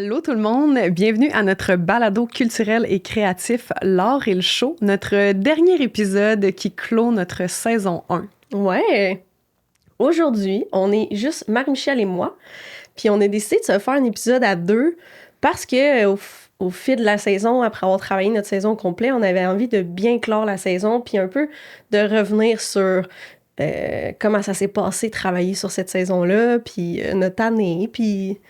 Allô tout le monde, bienvenue à notre balado culturel et créatif L'Art et le Show, notre dernier épisode qui clôt notre saison 1. Ouais! Aujourd'hui, on est juste Marie-Michel et moi, puis on a décidé de se faire un épisode à deux parce que au fil de la saison, après avoir travaillé notre saison au complet, on avait envie de bien clore la saison, puis un peu de revenir sur comment ça s'est passé travailler sur cette saison-là, puis notre année, puis...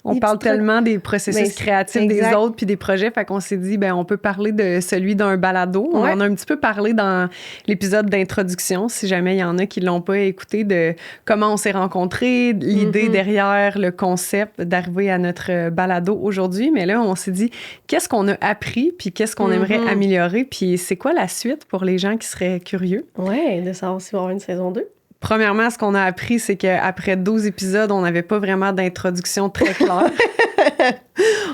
On parle tellement des processus créatifs exact. des autres puis des projets, fait qu'on s'est dit, on peut parler de celui d'un balado. Ouais. On en a un petit peu parlé dans l'épisode d'introduction, si jamais il y en a qui l'ont pas écouté, de comment on s'est rencontrés, l'idée derrière le concept d'arriver à notre balado aujourd'hui. Mais là, on s'est dit, qu'est-ce qu'on a appris puis qu'est-ce qu'on aimerait améliorer puis c'est quoi la suite pour les gens qui seraient curieux? Ouais, de savoir s'il va y avoir une saison 2. Premièrement, ce qu'on a appris, c'est qu'après 12 épisodes, on n'avait pas vraiment d'introduction très claire.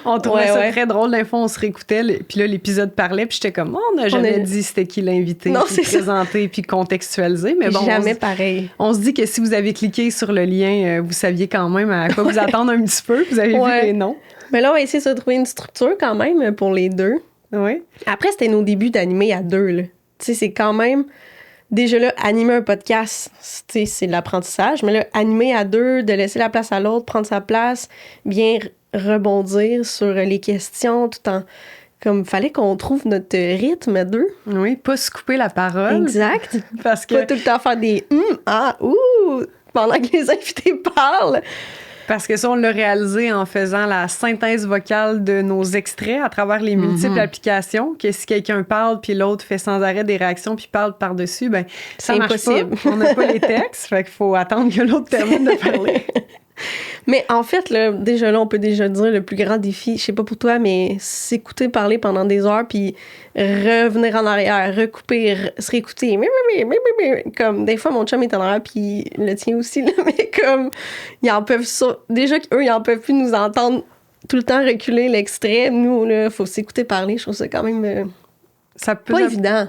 On trouvait ça très drôle. D'un fois, on se réécoutait, puis là, l'épisode parlait, puis j'étais comme, on n'a jamais dit c'était qui l'invité, puis présenté, puis contextualisé. Mais bon, jamais pareil. On se dit que si vous avez cliqué sur le lien, vous saviez quand même à quoi vous attendre un petit peu, vous avez vu les noms. Mais là, on va essayer de se trouver une structure quand même pour les deux. Oui. Après, c'était nos débuts d'animer à deux, là. Tu sais, c'est quand même... Déjà là, animer un podcast, c'est de l'apprentissage, mais là, animer à deux, de laisser la place à l'autre, prendre sa place, bien rebondir sur les questions, tout en... Comme, fallait qu'on trouve notre rythme à deux. Oui, pas se couper la parole. Exact. Parce que... Pas tout le temps faire des pendant que les invités parlent. Parce que ça, on l'a réalisé en faisant la synthèse vocale de nos extraits à travers les multiples applications, que si quelqu'un parle, puis l'autre fait sans arrêt des réactions, puis parle par-dessus, ça marche impossible. Pas. On n'a pas les textes, fait qu'il faut attendre que l'autre termine de parler. Mais en fait, là, déjà là, on peut déjà dire le plus grand défi, je sais pas pour toi, mais s'écouter parler pendant des heures, puis revenir en arrière, recouper, se réécouter. Comme, des fois, mon chum est en arrière, puis le tien aussi, là, mais comme, ils en peuvent déjà qu'eux, ils en peuvent plus nous entendre tout le temps reculer l'extrait. Nous, là, faut s'écouter parler. Je trouve ça quand même... ça peut pas évident.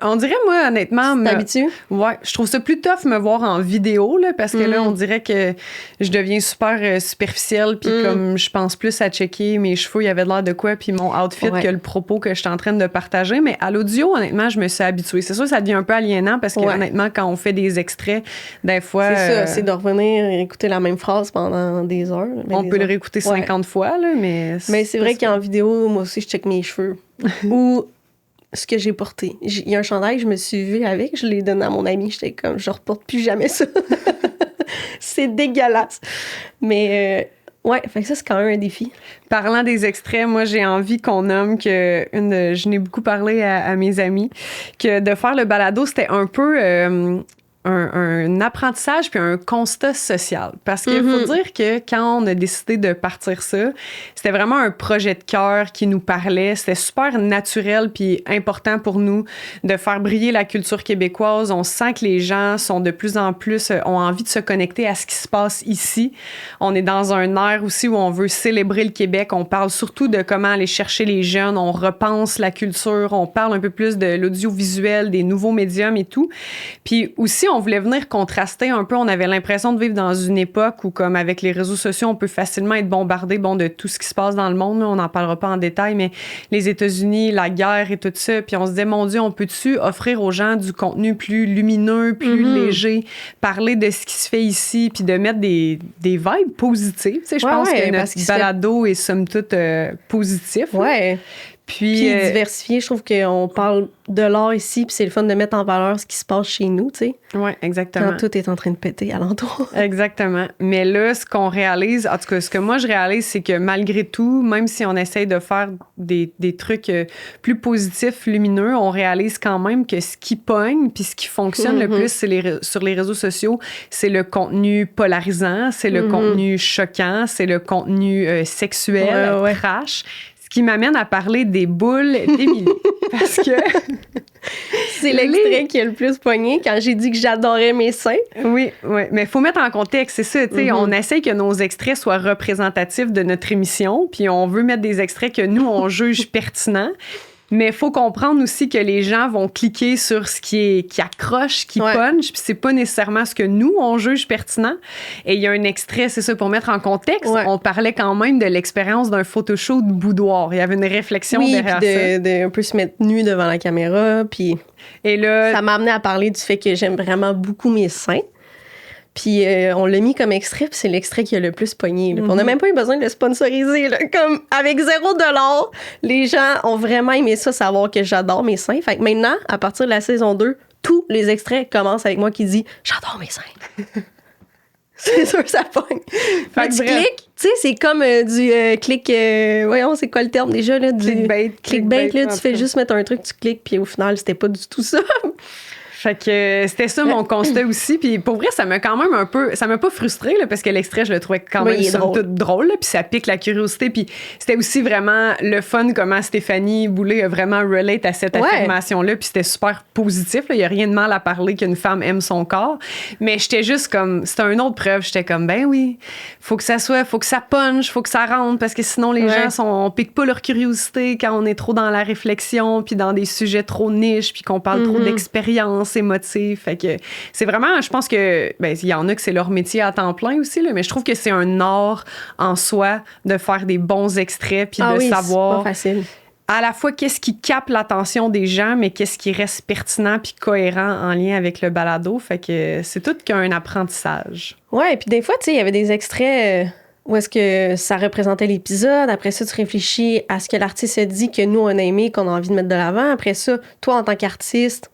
On dirait, moi, honnêtement... Tu t'habitues? Ouais, je trouve ça plus tough me voir en vidéo, là, parce que là, on dirait que je deviens super superficielle, puis comme je pense plus à checker mes cheveux, il y avait de l'air de quoi, puis mon outfit que le propos que je suis en train de partager. Mais à l'audio, honnêtement, je me suis habituée. C'est sûr, ça devient un peu aliénant, parce que honnêtement, quand on fait des extraits, des fois... C'est ça, c'est de revenir écouter la même phrase pendant des heures. On peut le réécouter 50 fois, là, mais... Mais c'est vrai qu'en vidéo, moi aussi, je check mes cheveux. Ou... ce que j'ai porté. Il y a un chandail que je me suis vue avec, je l'ai donné à mon ami, j'étais comme, je reporte plus jamais ça. C'est dégueulasse. Mais fait que ça, c'est quand même un défi. Parlant des extraits, moi, j'ai envie qu'on nomme que, je n'ai beaucoup parlé à mes amis, que de faire le balado, c'était un peu... un apprentissage puis un constat social. Parce qu'il faut dire que quand on a décidé de partir ça, c'était vraiment un projet de cœur qui nous parlait. C'était super naturel puis important pour nous de faire briller la culture québécoise. On sent que les gens sont de plus en plus, ont envie de se connecter à ce qui se passe ici. On est dans un air aussi où on veut célébrer le Québec. On parle surtout de comment aller chercher les jeunes. On repense la culture. On parle un peu plus de l'audiovisuel, des nouveaux médiums et tout. Puis aussi, on voulait venir contraster un peu. On avait l'impression de vivre dans une époque où, comme avec les réseaux sociaux, on peut facilement être bombardé de tout ce qui se passe dans le monde. Là, on n'en parlera pas en détail, mais les États-Unis, la guerre et tout ça. Puis on se disait, mon Dieu, on peut-tu offrir aux gens du contenu plus lumineux, plus léger, parler de ce qui se fait ici, puis de mettre des vibes positives. Tu sais, je pense que notre balado est somme toute positif. Ouais. Puis diversifié, je trouve qu'on parle de l'art ici, puis c'est le fun de mettre en valeur ce qui se passe chez nous, tu sais. Oui, exactement. Quand tout est en train de péter alentour. Exactement. Mais là, ce qu'on réalise, en tout cas, ce que moi je réalise, c'est que malgré tout, même si on essaye de faire des trucs plus positifs, lumineux, on réalise quand même que ce qui pogne, puis ce qui fonctionne le plus sur les réseaux sociaux, c'est le contenu polarisant, c'est le contenu choquant, c'est le contenu sexuel, trash. Qui m'amène à parler des boules d'Émilie. Parce que... c'est l'extrait qui a le plus pogné quand j'ai dit que j'adorais mes seins. Oui. Mais il faut mettre en contexte, c'est ça, tu sais, on essaie que nos extraits soient représentatifs de notre émission, puis on veut mettre des extraits que nous, on juge pertinents. Mais il faut comprendre aussi que les gens vont cliquer sur ce qui accroche, qui punch, puis c'est pas nécessairement ce que nous, on juge pertinent. Et il y a un extrait, c'est ça, pour mettre en contexte, on parlait quand même de l'expérience d'un photoshoot boudoir. Il y avait une réflexion derrière ça. De un peu se mettre nu devant la caméra, puis et là, ça m'a amené à parler du fait que j'aime vraiment beaucoup mes seins. Puis on l'a mis comme extrait, puis c'est l'extrait qui a le plus pogné. On n'a même pas eu besoin de le sponsoriser. Là. Comme avec $0, les gens ont vraiment aimé ça, savoir que j'adore mes seins. Fait que maintenant, à partir de la saison 2, tous les extraits commencent avec moi qui dit « J'adore mes seins ». C'est sûr, ça pogne. Fait que tu cliques, tu sais, c'est comme du clic... voyons, c'est quoi le terme déjà? Là, du clickbait, là, tu fais juste mettre un truc, tu cliques, puis au final, c'était pas du tout ça. Fait que c'était ça mon constat aussi. Puis pour vrai, ça m'a quand même un peu... Ça m'a pas frustrée, là, parce que l'extrait, je le trouvais quand même somme toute drôle. Là, puis ça pique la curiosité. Puis c'était aussi vraiment le fun comment Stéphanie Boulay a vraiment relate à cette affirmation-là. Puis c'était super positif. Il y a rien de mal à parler qu'une femme aime son corps. Mais j'étais juste comme... C'était une autre preuve. J'étais comme, ben oui, faut que ça punch, faut que ça rentre. Parce que sinon, les gens on pique pas leur curiosité quand on est trop dans la réflexion puis dans des sujets trop niches puis qu'on parle trop d'expérience émotif. Fait que c'est vraiment, je pense que, ben, il y en a que c'est leur métier à temps plein aussi, là, mais je trouve que c'est un art en soi de faire des bons extraits puis de savoir. C'est pas facile. À la fois, qu'est-ce qui capte l'attention des gens, mais qu'est-ce qui reste pertinent puis cohérent en lien avec le balado. Fait que c'est tout qu'un apprentissage. Ouais, et puis des fois, tu sais, il y avait des extraits où est-ce que ça représentait l'épisode. Après ça, tu réfléchis à ce que l'artiste a dit que nous, on a aimé, qu'on a envie de mettre de l'avant. Après ça, toi, en tant qu'artiste,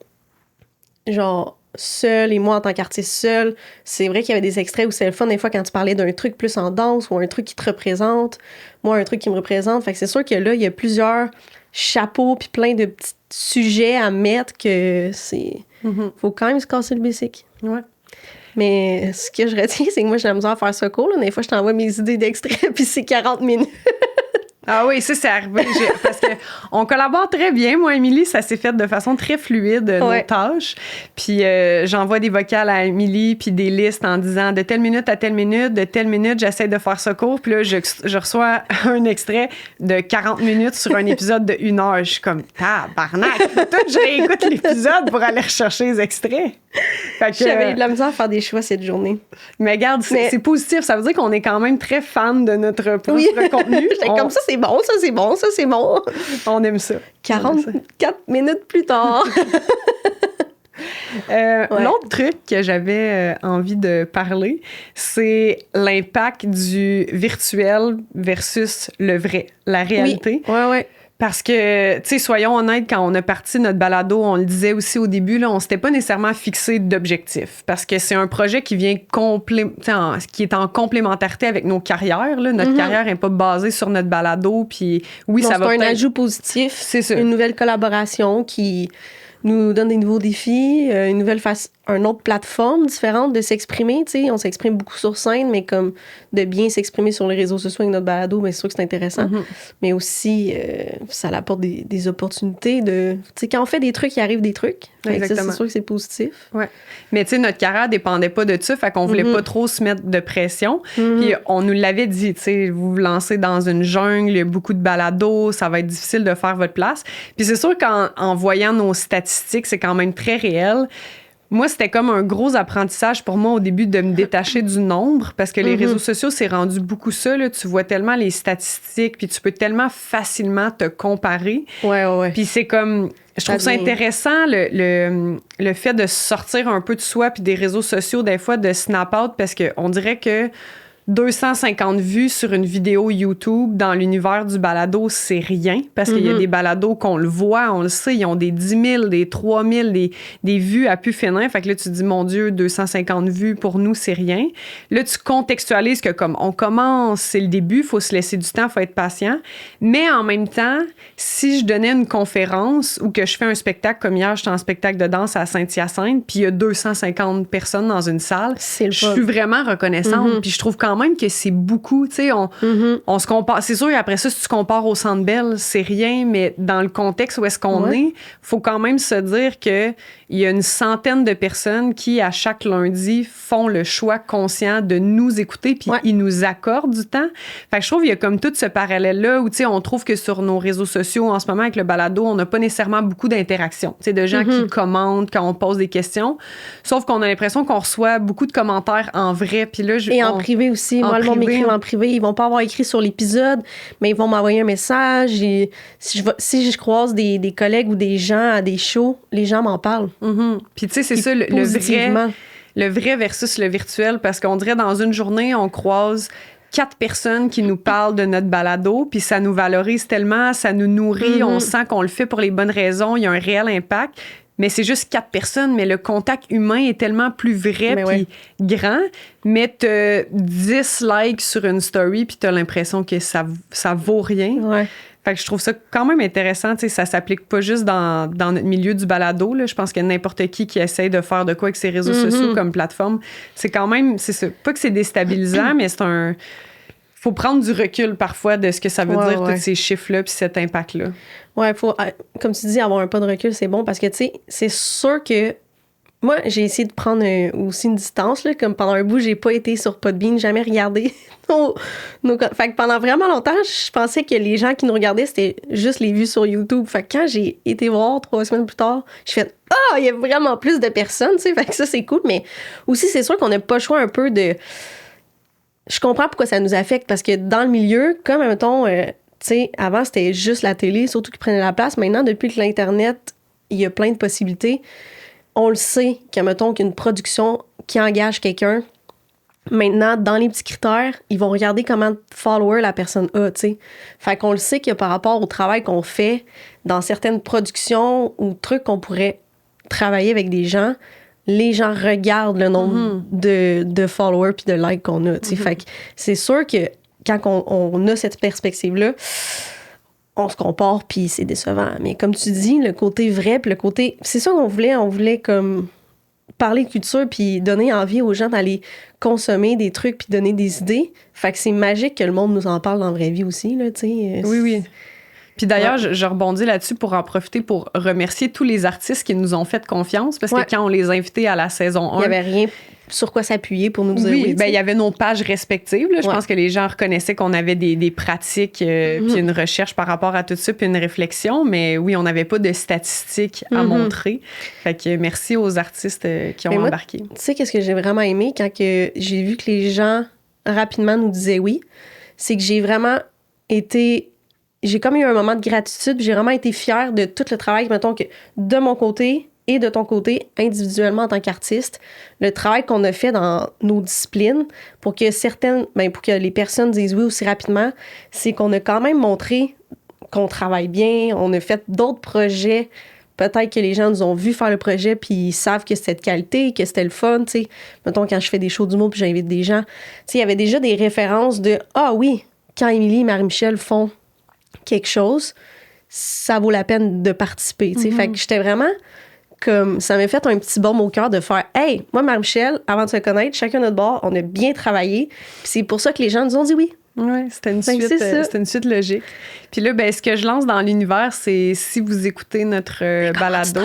genre seul et moi en tant qu'artiste seul, c'est vrai qu'il y avait des extraits où c'est le fun des fois quand tu parlais d'un truc plus en danse ou un truc qui te représente, moi un truc qui me représente. Fait que c'est sûr que là, il y a plusieurs chapeaux puis plein de petits sujets à mettre que c'est... Faut quand même se casser le basic. Ouais. Mais ce que je retiens, c'est que moi, j'ai la misère à faire ça court. Là. Des fois, je t'envoie mes idées d'extraits puis c'est 40 minutes. Ah oui, ça, c'est arrivé. Parce qu'on collabore très bien. Moi, Émilie, ça s'est fait de façon très fluide, nos tâches. Puis j'envoie des vocales à Émilie, puis des listes en disant de telle minute à telle minute, de telle minute, j'essaie de faire ça court. Puis là, je reçois un extrait de 40 minutes sur un épisode de 1 heure. Je suis comme, tabarnak! Je réécoute l'épisode pour aller rechercher les extraits. Fait que, j'avais eu de la misère à faire des choix cette journée. Mais regarde, c'est positif. Ça veut dire qu'on est quand même très fan de notre propre contenu. J'étais comme ça, c'est bon, ça, c'est bon, ça, c'est bon. On aime ça. 44 minutes plus tard. L'autre truc que j'avais envie de parler, c'est l'impact du virtuel versus le vrai, la réalité. Oui. Parce que, tu sais, soyons honnêtes, quand on a parti notre balado, on le disait aussi au début, là, on s'était pas nécessairement fixé d'objectif. Parce que c'est un projet qui vient qui est en complémentarité avec nos carrières. Là. Notre carrière n'est pas basée sur notre balado. Puis oui, non, ça va c'est un ajout positif. C'est ça. Une nouvelle collaboration qui nous donne des nouveaux défis, une autre plateforme différente de s'exprimer. On s'exprime beaucoup sur scène, mais comme de bien s'exprimer sur les réseaux sociaux avec notre balado, bien, c'est sûr que c'est intéressant. Mais aussi, ça apporte des opportunités de... quand on fait des trucs, il arrive des trucs. C'est sûr que c'est positif. Ouais. Mais tu sais, notre carrière dépendait pas de ça, fait qu'on voulait pas trop se mettre de pression. Puis on nous l'avait dit, tu sais, vous vous lancez dans une jungle, il y a beaucoup de balados, ça va être difficile de faire votre place. Puis c'est sûr qu'en voyant nos statistiques, c'est quand même très réel. Moi, c'était comme un gros apprentissage pour moi au début de me détacher du nombre parce que les réseaux sociaux, c'est rendu beaucoup ça. Là. Tu vois tellement les statistiques puis tu peux tellement facilement te comparer. Ouais. Puis c'est comme... Je trouve ça intéressant, le fait de sortir un peu de soi puis des réseaux sociaux, des fois, de snap out parce qu'on dirait que 250 vues sur une vidéo YouTube dans l'univers du balado, c'est rien. Parce qu'il y a des balados qu'on le voit, on le sait, ils ont des 10 000, des 3 000, des vues à pu finir. Fait que là, tu te dis, mon Dieu, 250 vues, pour nous, c'est rien. Là, tu contextualises que comme on commence, c'est le début, il faut se laisser du temps, il faut être patient. Mais en même temps, si je donnais une conférence ou que je fais un spectacle, comme hier, j'étais en spectacle de danse à Saint-Hyacinthe, puis il y a 250 personnes dans une salle, je suis vraiment reconnaissante. Puis je trouve quand même que c'est beaucoup. Tu sais, on se compare. C'est sûr, après ça, si tu compares au Centre Bell, c'est rien, mais dans le contexte où est-ce qu'on est, faut quand même se dire que il y a une centaine de personnes qui, à chaque lundi, font le choix conscient de nous écouter, puis ils nous accordent du temps. Fait que je trouve qu'il y a comme tout ce parallèle-là où, tu sais, on trouve que sur nos réseaux sociaux, en ce moment, avec le balado, on n'a pas nécessairement beaucoup d'interactions. Tu sais, de gens qui commentent quand on pose des questions. Sauf qu'on a l'impression qu'on reçoit beaucoup de commentaires en vrai. Puis là, en privé aussi. Moi, le monde m'écrit en privé. Ils vont pas avoir écrit sur l'épisode, mais ils vont m'envoyer un message. Et si je croise des collègues ou des gens à des shows, les gens m'en parlent. Puis tu sais, c'est ça, le vrai versus le virtuel, parce qu'on dirait dans une journée, on croise 4 personnes qui nous parlent de notre balado, puis ça nous valorise tellement, ça nous nourrit, on sent qu'on le fait pour les bonnes raisons, il y a un réel impact. Mais c'est juste 4 personnes, mais le contact humain est tellement plus vrai puis grand. Mais t'as 10 likes sur une story puis t'as l'impression que ça vaut rien. Ouais. Fait que je trouve ça quand même intéressant. Tu sais, ça s'applique pas juste dans notre milieu du balado. Là. Je pense que n'importe qui essaye de faire de quoi avec ses réseaux sociaux comme plateforme, c'est quand même... C'est ça. Pas que c'est déstabilisant, mais c'est un... Faut prendre du recul parfois de ce que ça veut dire, tous ces chiffres-là puis cet impact-là. Ouais, faut, comme tu dis, avoir un pas de recul, c'est bon parce que, tu sais, c'est sûr que moi, j'ai essayé de prendre aussi une distance, là, comme pendant un bout, j'ai pas été sur Podbean, jamais regardé Fait que pendant vraiment longtemps, je pensais que les gens qui nous regardaient, c'était juste les vues sur YouTube. Fait que quand j'ai été voir 3 semaines plus tard, j'ai fait « Ah, il y a vraiment plus de personnes! » tu sais, fait que ça, c'est cool. Mais aussi, c'est sûr qu'on n'a pas le choix un peu de... Je comprends pourquoi ça nous affecte, parce que dans le milieu, comme, mettons, tu sais, avant, c'était juste la télé, surtout qui prenait la place. Maintenant, depuis que l'Internet, il y a plein de possibilités. On le sait que, mettons, qu'une production qui engage quelqu'un, maintenant, dans les petits critères, ils vont regarder comment de followers la personne a, tu sais. Fait qu'on le sait que par rapport au travail qu'on fait dans certaines productions ou trucs qu'on pourrait travailler avec des gens, les gens regardent le nombre de followers puis de likes qu'on a, tu sais. Fait que c'est sûr que quand on a cette perspective-là, on se compare puis c'est décevant. Mais comme tu dis, le côté vrai puis le côté... C'est ça qu'on voulait. On voulait comme parler de culture puis donner envie aux gens d'aller consommer des trucs puis donner des idées. Fait que c'est magique que le monde nous en parle dans la vraie vie aussi, là, tu sais. Oui. Puis d'ailleurs, je rebondis là-dessus pour en profiter pour remercier tous les artistes qui nous ont fait confiance, parce que quand on les a invités à la saison 1... Il n'y avait rien sur quoi s'appuyer pour nous dire oui. Ben, il y avait nos pages respectives. Là. Je pense que les gens reconnaissaient qu'on avait des pratiques, puis une recherche par rapport à tout ça, puis une réflexion. Mais oui, on n'avait pas de statistiques à montrer. Fait que merci aux artistes qui ont embarqué. Tu sais, qu'est-ce que j'ai vraiment aimé quand que j'ai vu que les gens rapidement nous disaient oui? C'est que j'ai vraiment été... J'ai comme eu un moment de gratitude, puis j'ai vraiment été fière de tout le travail, mettons, que de mon côté et de ton côté, individuellement en tant qu'artiste, le travail qu'on a fait dans nos disciplines pour que pour que les personnes disent oui aussi rapidement, c'est qu'on a quand même montré qu'on travaille bien, on a fait d'autres projets. Peut-être que les gens nous ont vu faire le projet puis ils savent que c'était de qualité, que c'était le fun, tu sais. Mettons, quand je fais des shows d'humour puis j'invite des gens, tu sais, il y avait déjà des références de « Ah oui, quand Émilie et Marie-Michel font quelque chose, ça vaut la peine de participer. » tu sais. Fait que j'étais vraiment comme... Ça m'a fait un petit baume au cœur de faire « Hey, moi, Marie-Michel, avant de se connaître, chacun notre bord, on a bien travaillé. » Puis c'est pour ça que les gens nous ont dit oui. Oui, c'était une suite logique. Puis là, ben, ce que je lance dans l'univers, c'est si vous écoutez notre balado.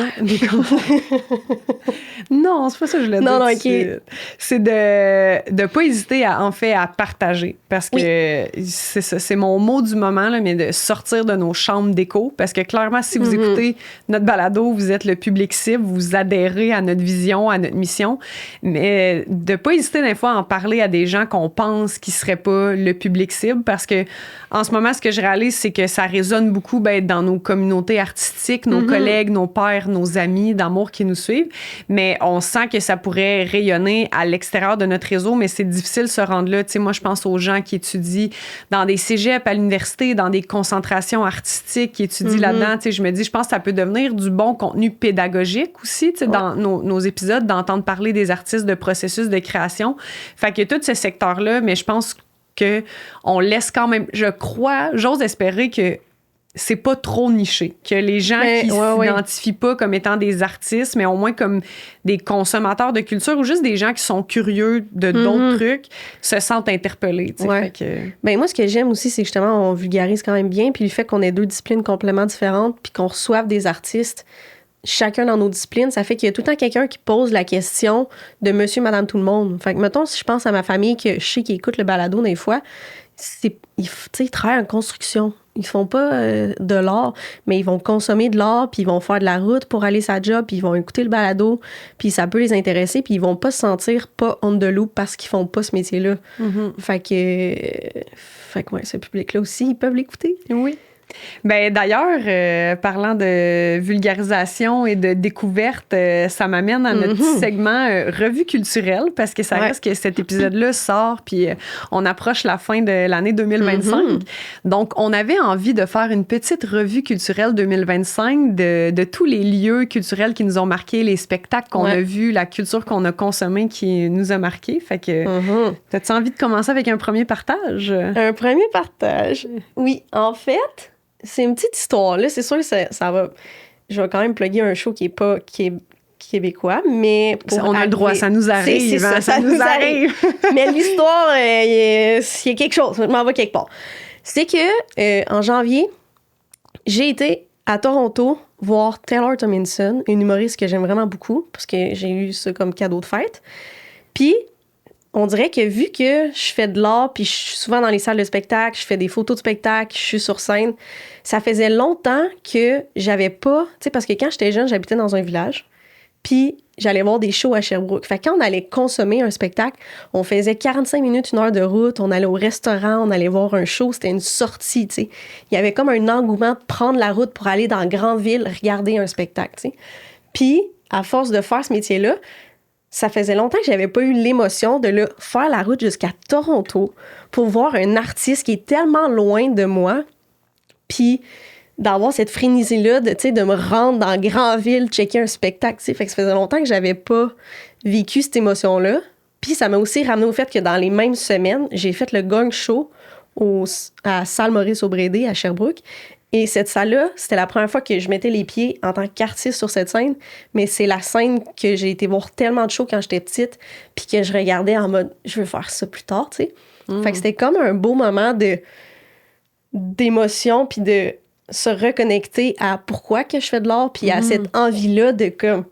Non, c'est pas ça que je voulais dire. Non, OK. C'est de pas hésiter à partager. Parce que c'est ça, c'est mon mot du moment, là, mais de sortir de nos chambres d'écho. Parce que clairement, si vous écoutez notre balado, vous êtes le public cible, vous adhérez à notre vision, à notre mission. Mais de pas hésiter des fois à en parler à des gens qu'on pense qui seraient pas le public cible, parce que en ce moment, ce que je réalise, c'est que ça résonne beaucoup dans nos communautés artistiques, nos collègues, nos pairs, nos amis d'amour qui nous suivent, mais on sent que ça pourrait rayonner à l'extérieur de notre réseau, mais c'est difficile de se rendre là. Tu sais, moi, je pense aux gens qui étudient dans des cégeps à l'université, dans des concentrations artistiques, qui étudient là-dedans. Tu sais, je me dis, je pense que ça peut devenir du bon contenu pédagogique aussi, tu sais, dans nos épisodes, d'entendre parler des artistes, de processus de création. Fait que tout ce secteur-là, mais je pense que on laisse quand même, je crois, j'ose espérer que c'est pas trop niché, que les gens qui s'identifient pas comme étant des artistes, mais au moins comme des consommateurs de culture ou juste des gens qui sont curieux de d'autres trucs, se sentent interpellés. Ouais. Ben, moi, ce que j'aime aussi, c'est que justement, on vulgarise quand même bien, puis le fait qu'on ait 2 disciplines complètement différentes, puis qu'on reçoive des artistes, chacun dans nos disciplines, ça fait qu'il y a tout le temps quelqu'un qui pose la question de monsieur, madame, tout le monde. Fait que, mettons, si je pense à ma famille, que je sais qu'ils écoutent le balado des fois, ils travaillent en construction. Ils font pas de l'art, mais ils vont consommer de l'art, puis ils vont faire de la route pour aller sa job, puis ils vont écouter le balado, puis ça peut les intéresser, puis ils vont pas se sentir pas on the loop parce qu'ils font pas ce métier-là. Fait que ouais, ce public-là aussi, ils peuvent l'écouter. Oui. Ben d'ailleurs, parlant de vulgarisation et de découverte, ça m'amène à notre petit segment revue culturelle, parce que ça reste que cet épisode-là sort, puis on approche la fin de l'année 2025. Donc, on avait envie de faire une petite revue culturelle 2025 de tous les lieux culturels qui nous ont marqués, les spectacles qu'on a vus, la culture qu'on a consommée qui nous a marqués. Fait que, t'as-tu envie de commencer avec un premier partage? Un premier partage? Oui, en fait... C'est une petite histoire, là. C'est sûr que ça va... Je vais quand même plugger un show qui est québécois, mais... On a le droit, ça nous arrive. Ça nous arrive. Mais l'histoire, il y a quelque chose. Je m'en vais quelque part. C'est que, en janvier, j'ai été à Toronto voir Taylor Tomlinson, une humoriste que j'aime vraiment beaucoup, parce que j'ai eu ça comme cadeau de fête. Puis... On dirait que vu que je fais de l'art, puis je suis souvent dans les salles de spectacle, je fais des photos de spectacle, je suis sur scène, ça faisait longtemps que j'avais pas... Tu sais, parce que quand j'étais jeune, j'habitais dans un village, puis j'allais voir des shows à Sherbrooke. Fait que quand on allait consommer un spectacle, on faisait 45 minutes, 1 heure de route, on allait au restaurant, on allait voir un show, c'était une sortie, tu sais. Il y avait comme un engouement de prendre la route pour aller dans la grande ville regarder un spectacle, tu sais. Puis, à force de faire ce métier-là, ça faisait longtemps que j'avais pas eu l'émotion de faire la route jusqu'à Toronto pour voir un artiste qui est tellement loin de moi, puis d'avoir cette frénésie-là de me rendre dans la grande ville, checker un spectacle, tu sais. Fait que ça faisait longtemps que j'avais pas vécu cette émotion-là. Puis ça m'a aussi ramené au fait que dans les mêmes semaines, j'ai fait le Gong Show à Salle Maurice-Aubrédé à Sherbrooke. Et cette salle-là, c'était la première fois que je mettais les pieds en tant qu'artiste sur cette scène, mais c'est la scène que j'ai été voir tellement de shows quand j'étais petite, puis que je regardais en mode « je veux faire ça plus tard », tu sais. Fait que c'était comme un beau moment d'émotion, puis de se reconnecter à pourquoi que je fais de l'art, puis à cette envie-là de comme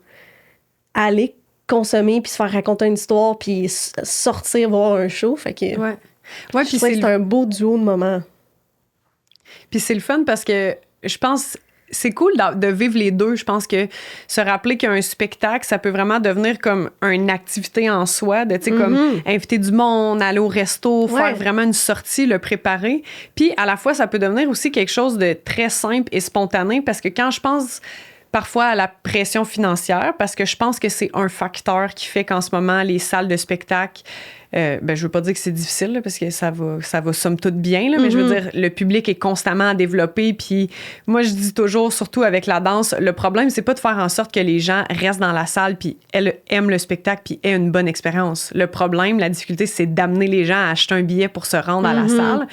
aller consommer, puis se faire raconter une histoire, puis sortir voir un show. Fait que je trouvais que c'est un beau duo de moments. Puis c'est le fun parce que je pense... C'est cool de vivre les deux. Je pense que se rappeler qu'un spectacle, ça peut vraiment devenir comme une activité en soi, de, tu sais, comme inviter du monde, aller au resto, faire vraiment une sortie, le préparer. Puis à la fois, ça peut devenir aussi quelque chose de très simple et spontané parce que quand je pense parfois à la pression financière, parce que je pense que c'est un facteur qui fait qu'en ce moment, les salles de spectacle... je veux pas dire que c'est difficile, là, parce que ça va somme toute bien, là, mais je veux dire, le public est constamment à développer, puis moi, je dis toujours, surtout avec la danse, le problème, c'est pas de faire en sorte que les gens restent dans la salle, puis aiment le spectacle, puis aient une bonne expérience. Le problème, la difficulté, c'est d'amener les gens à acheter un billet pour se rendre à la salle.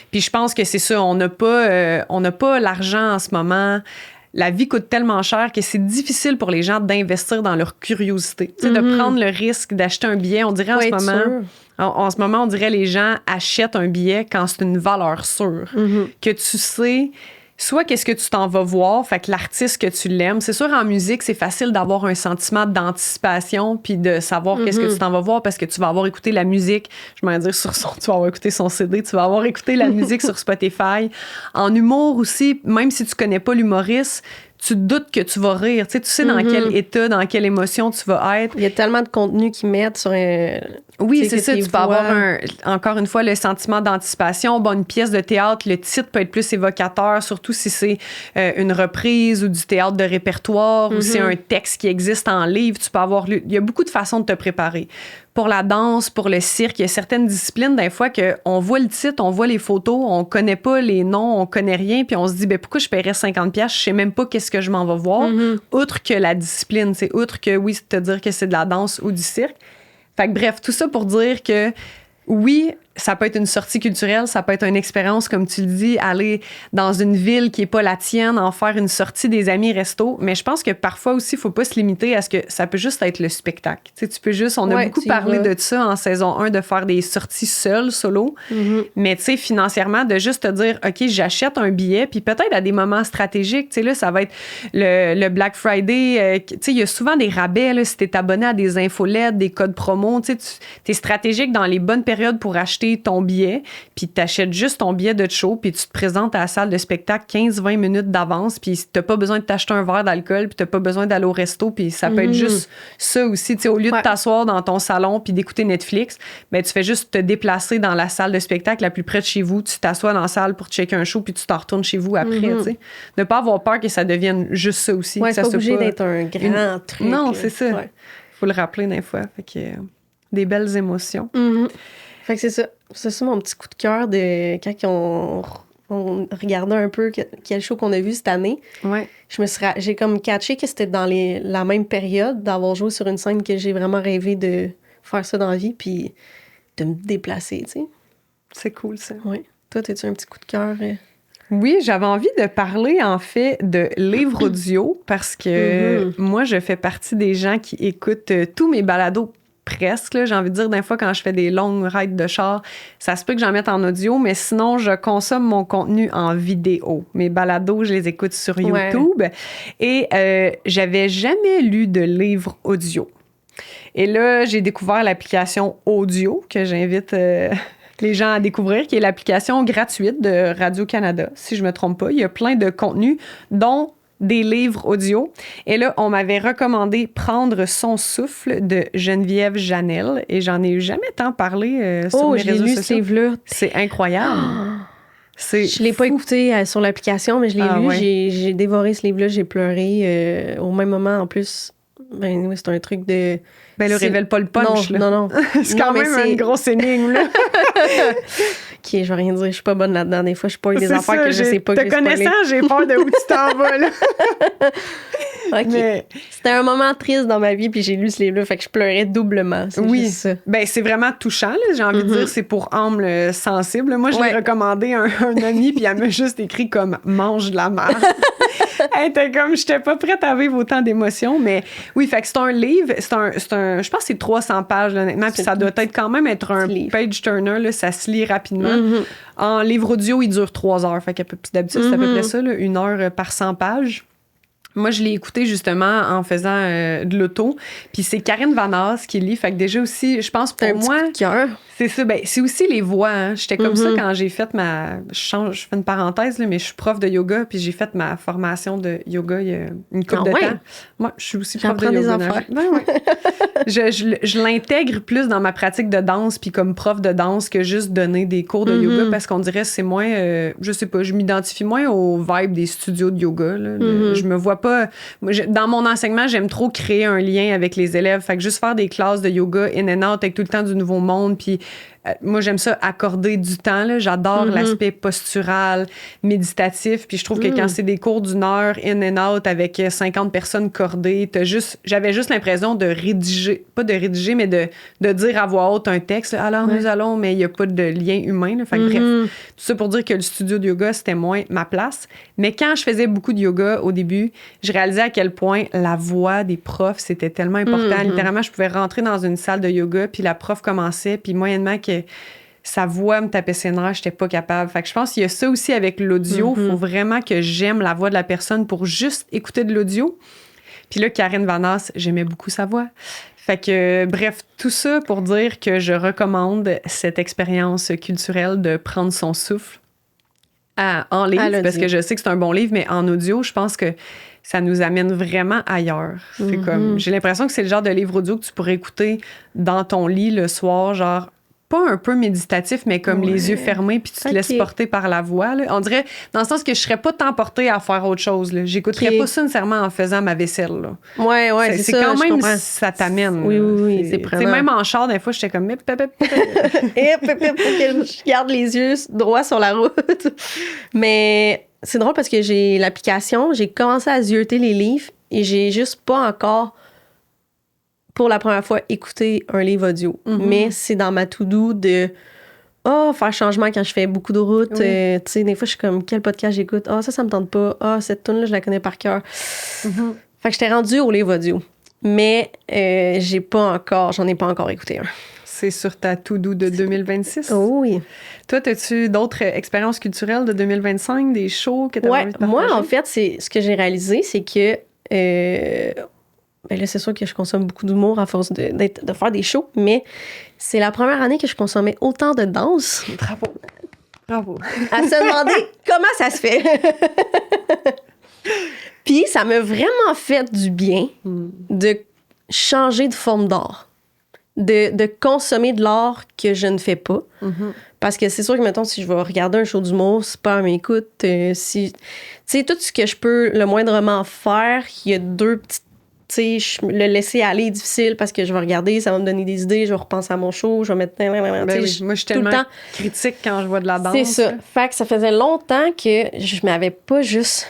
Puis je pense que c'est ça, on n'a pas l'argent en ce moment. La vie coûte tellement cher que c'est difficile pour les gens d'investir dans leur curiosité. Tu sais, de prendre le risque d'acheter un billet. On dirait en ce moment, on dirait les gens achètent un billet quand c'est une valeur sûre. Que tu sais, soit qu'est-ce que tu t'en vas voir, fait que l'artiste que tu l'aimes. C'est sûr, en musique, c'est facile d'avoir un sentiment d'anticipation puis de savoir qu'est-ce que tu t'en vas voir parce que tu vas avoir écouté la musique, tu vas avoir écouté son CD, tu vas avoir écouté la musique sur Spotify. En humour aussi, même si tu connais pas l'humoriste, tu doutes que tu vas rire. Tu sais dans quel état, dans quelle émotion tu vas être. Il y a tellement de contenu qu'ils mettent sur un... Oui, c'est ça. Tu peux avoir, encore une fois, le sentiment d'anticipation. Bon, une pièce de théâtre, le titre peut être plus évocateur, surtout si c'est une reprise ou du théâtre de répertoire ou c'est un texte qui existe en livre. Tu peux avoir... Il y a beaucoup de façons de te préparer. Pour la danse, pour le cirque, il y a certaines disciplines, des fois, qu'on voit le titre, on voit les photos, on connaît pas les noms, on connaît rien, puis on se dit, pourquoi je paierais 50$? Je sais même pas qu'est-ce que je m'en vais voir. Outre que la discipline, c'est outre que, oui, te dire que c'est de la danse ou du cirque. Fait que bref, tout ça pour dire que, oui, ça peut être une sortie culturelle, ça peut être une expérience, comme tu le dis, aller dans une ville qui n'est pas la tienne, en faire une sortie des amis resto. Mais je pense que parfois aussi, il ne faut pas se limiter à ce que ça peut juste être le spectacle. Tu sais, tu peux juste, on a beaucoup parlé de ça en saison 1, de faire des sorties seules, solo. Mais tu sais, financièrement, de juste te dire, OK, j'achète un billet, puis peut-être à des moments stratégiques, tu sais, là, ça va être le Black Friday. Tu sais, il y a souvent des rabais, là, si tu es abonné à des infolettes, des codes promo. Tu sais, tu es stratégique dans les bonnes périodes pour acheter ton billet, puis tu achètes juste ton billet de show, puis tu te présentes à la salle de spectacle 15-20 minutes d'avance, puis tu n'as pas besoin de t'acheter un verre d'alcool, puis tu n'as pas besoin d'aller au resto, puis ça peut être juste ça aussi. Tu sais, au lieu de t'asseoir dans ton salon puis d'écouter Netflix, ben, tu fais juste te déplacer dans la salle de spectacle la plus près de chez vous, tu t'assois dans la salle pour checker un show, puis tu t'en retournes chez vous après. Tu sais. Ne pas avoir peur que ça devienne juste ça aussi. Ouais, c'est pas obligé d'être un grand truc. Non, c'est ça. Il faut le rappeler des fois. Fait que, des belles émotions. Fait que c'est ça. C'est ça mon petit coup de cœur de quand on regardait un peu quel show qu'on a vu cette année. Ouais. J'ai comme catché que c'était dans la même période d'avoir joué sur une scène que j'ai vraiment rêvé de faire ça dans la vie puis de me déplacer, tu sais. C'est cool, ça. Oui. Toi, t'as-tu un petit coup de cœur? Oui, j'avais envie de parler, en fait, de livres audio parce que moi, je fais partie des gens qui écoutent tous mes balados presque, là, j'ai envie de dire, des fois, quand je fais des longues rides de char, ça se peut que j'en mette en audio, mais sinon, je consomme mon contenu en vidéo. Mes balados, je les écoute sur YouTube. Et j'avais jamais lu de livre audio. Et là, j'ai découvert l'application Audio, que j'invite les gens à découvrir, qui est l'application gratuite de Radio-Canada, si je me trompe pas. Il y a plein de contenus, dont des livres audio. Et là, on m'avait recommandé Prendre son souffle de Geneviève Janel et j'en ai eu jamais tant parlé sur mes réseaux sociaux. Ce livre-là. C'est incroyable. Je l'ai pas écouté sur l'application, mais je l'ai lu. Ouais. J'ai dévoré ce livre-là. J'ai pleuré au même moment. En plus, ben oui, c'est un truc de... Ben là, révèle pas le punch. Non. C'est quand même une grosse énigme, là. OK, je vais rien dire. Je suis pas bonne là-dedans. Des fois, je spoil des affaires que je sais pas que je te connaissant, j'ai peur de où tu t'en vas, là. OK. Mais... C'était un moment triste dans ma vie, puis j'ai lu ce livre-là, fait que je pleurais doublement. Oui. Juste ça. Ben, c'est vraiment touchant, là, j'ai envie de dire. C'est pour âme sensible. Moi, je l'ai recommandé à un ami, puis elle m'a juste écrit comme « mange de la merde ». Elle était comme, j'étais pas prête à vivre autant d'émotions, mais oui, fait que c'est un livre, je pense que c'est 300 pages, là, honnêtement, puis ça doit être quand même être un page-turner, là, ça se lit rapidement. En livre audio, il dure 3 heures, fait que d'habitude, c'est à peu près ça, là, 1 heure par 100 pages. Moi, je l'ai écouté justement en faisant de l'auto. Puis c'est Karine Vanasse qui lit. Fait que déjà aussi, je pense pour moi... Un petit coup de cœur. C'est ça. Ben, c'est aussi les voix. Hein. J'étais comme ça quand j'ai fait je fais une parenthèse, là, mais je suis prof de yoga. Puis j'ai fait ma formation de yoga il y a une couple de temps. Moi, je suis aussi prof de yoga. Je l'intègre plus dans ma pratique de danse puis comme prof de danse que juste donner des cours de yoga parce qu'on dirait que c'est moins... je sais pas, je m'identifie moins aux vibes des studios de yoga. Là. Je me vois pas... Moi, dans mon enseignement, j'aime trop créer un lien avec les élèves. Fait que juste faire des classes de yoga in and out avec tout le temps du nouveau monde. Puis moi, j'aime ça accorder du temps. Là. J'adore l'aspect postural, méditatif. Puis je trouve que quand c'est des cours d'1 heure in and out avec 50 personnes cordées, j'avais juste l'impression de rédiger, pas de rédiger, mais de dire à voix haute un texte. Là, alors nous allons, mais il n'y a pas de lien humain. Là. Fait que bref, tout ça pour dire que le studio de yoga, c'était moins ma place. Mais quand je faisais beaucoup de yoga au début, je réalisais à quel point la voix des profs, c'était tellement important. Littéralement, je pouvais rentrer dans une salle de yoga, puis la prof commençait, puis moyennement que sa voix me tapait ses nerfs, j'étais pas capable. Fait que je pense qu'il y a ça aussi avec l'audio. Faut vraiment que j'aime la voix de la personne pour juste écouter de l'audio. Puis là, Karine Vanasse, j'aimais beaucoup sa voix. Fait que, bref, tout ça pour dire que je recommande cette expérience culturelle de prendre son souffle en livre, parce que je sais que c'est un bon livre, mais en audio, je pense que ça nous amène vraiment ailleurs. C'est comme, j'ai l'impression que c'est le genre de livre audio que tu pourrais écouter dans ton lit le soir, genre pas un peu méditatif, mais comme les yeux fermés, puis tu te laisses porter par la voix. Là. On dirait, dans le sens que je serais pas tant portée à faire autre chose. Là. J'écouterais pas ça nécessairement en faisant ma vaisselle. Là. Ouais, c'est ça. Quand même, ça t'amène. Oui, c'est prenant. Même en char, des fois, j'étais comme... Faut que je garde les yeux droits sur la route. Mais c'est drôle parce que j'ai l'application, j'ai commencé à zioter les livres et j'ai juste pas encore... pour la première fois, écouter un livre audio. Mais c'est dans ma to-do de faire changement quand je fais beaucoup de route. Oui. Tu sais, des fois, je suis comme, quel podcast j'écoute? Ça me tente pas. Cette tune-là, je la connais par cœur. Mhm. Fait que j'étais rendue au livre audio. Mais j'en ai pas encore écouté un. C'est sur ta to-do de 2026? Oh oui. Toi, as-tu d'autres expériences culturelles de 2025, des shows que tu as envie de partager? Moi, en fait, c'est ce que j'ai réalisé, c'est que ben là, c'est sûr que je consomme beaucoup d'humour à force de faire des shows, mais c'est la première année que je consommais autant de danse. Bravo. À se demander comment ça se fait. Puis ça m'a vraiment fait du bien de changer de forme d'art. De consommer de l'art que je ne fais pas. Parce que c'est sûr que, mettons, si je vais regarder un show d'humour, c'est pas à m'écoute. Tu sais, tout ce que je peux le moindrement faire, il y a deux petites. Tu sais, le laisser aller est difficile parce que je vais regarder, ça va me donner des idées, je vais repenser à mon show, je vais mettre. Ben oui. Moi, je suis tellement critique quand je vois de la danse. C'est ça. Fait que ça faisait longtemps que je m'avais pas juste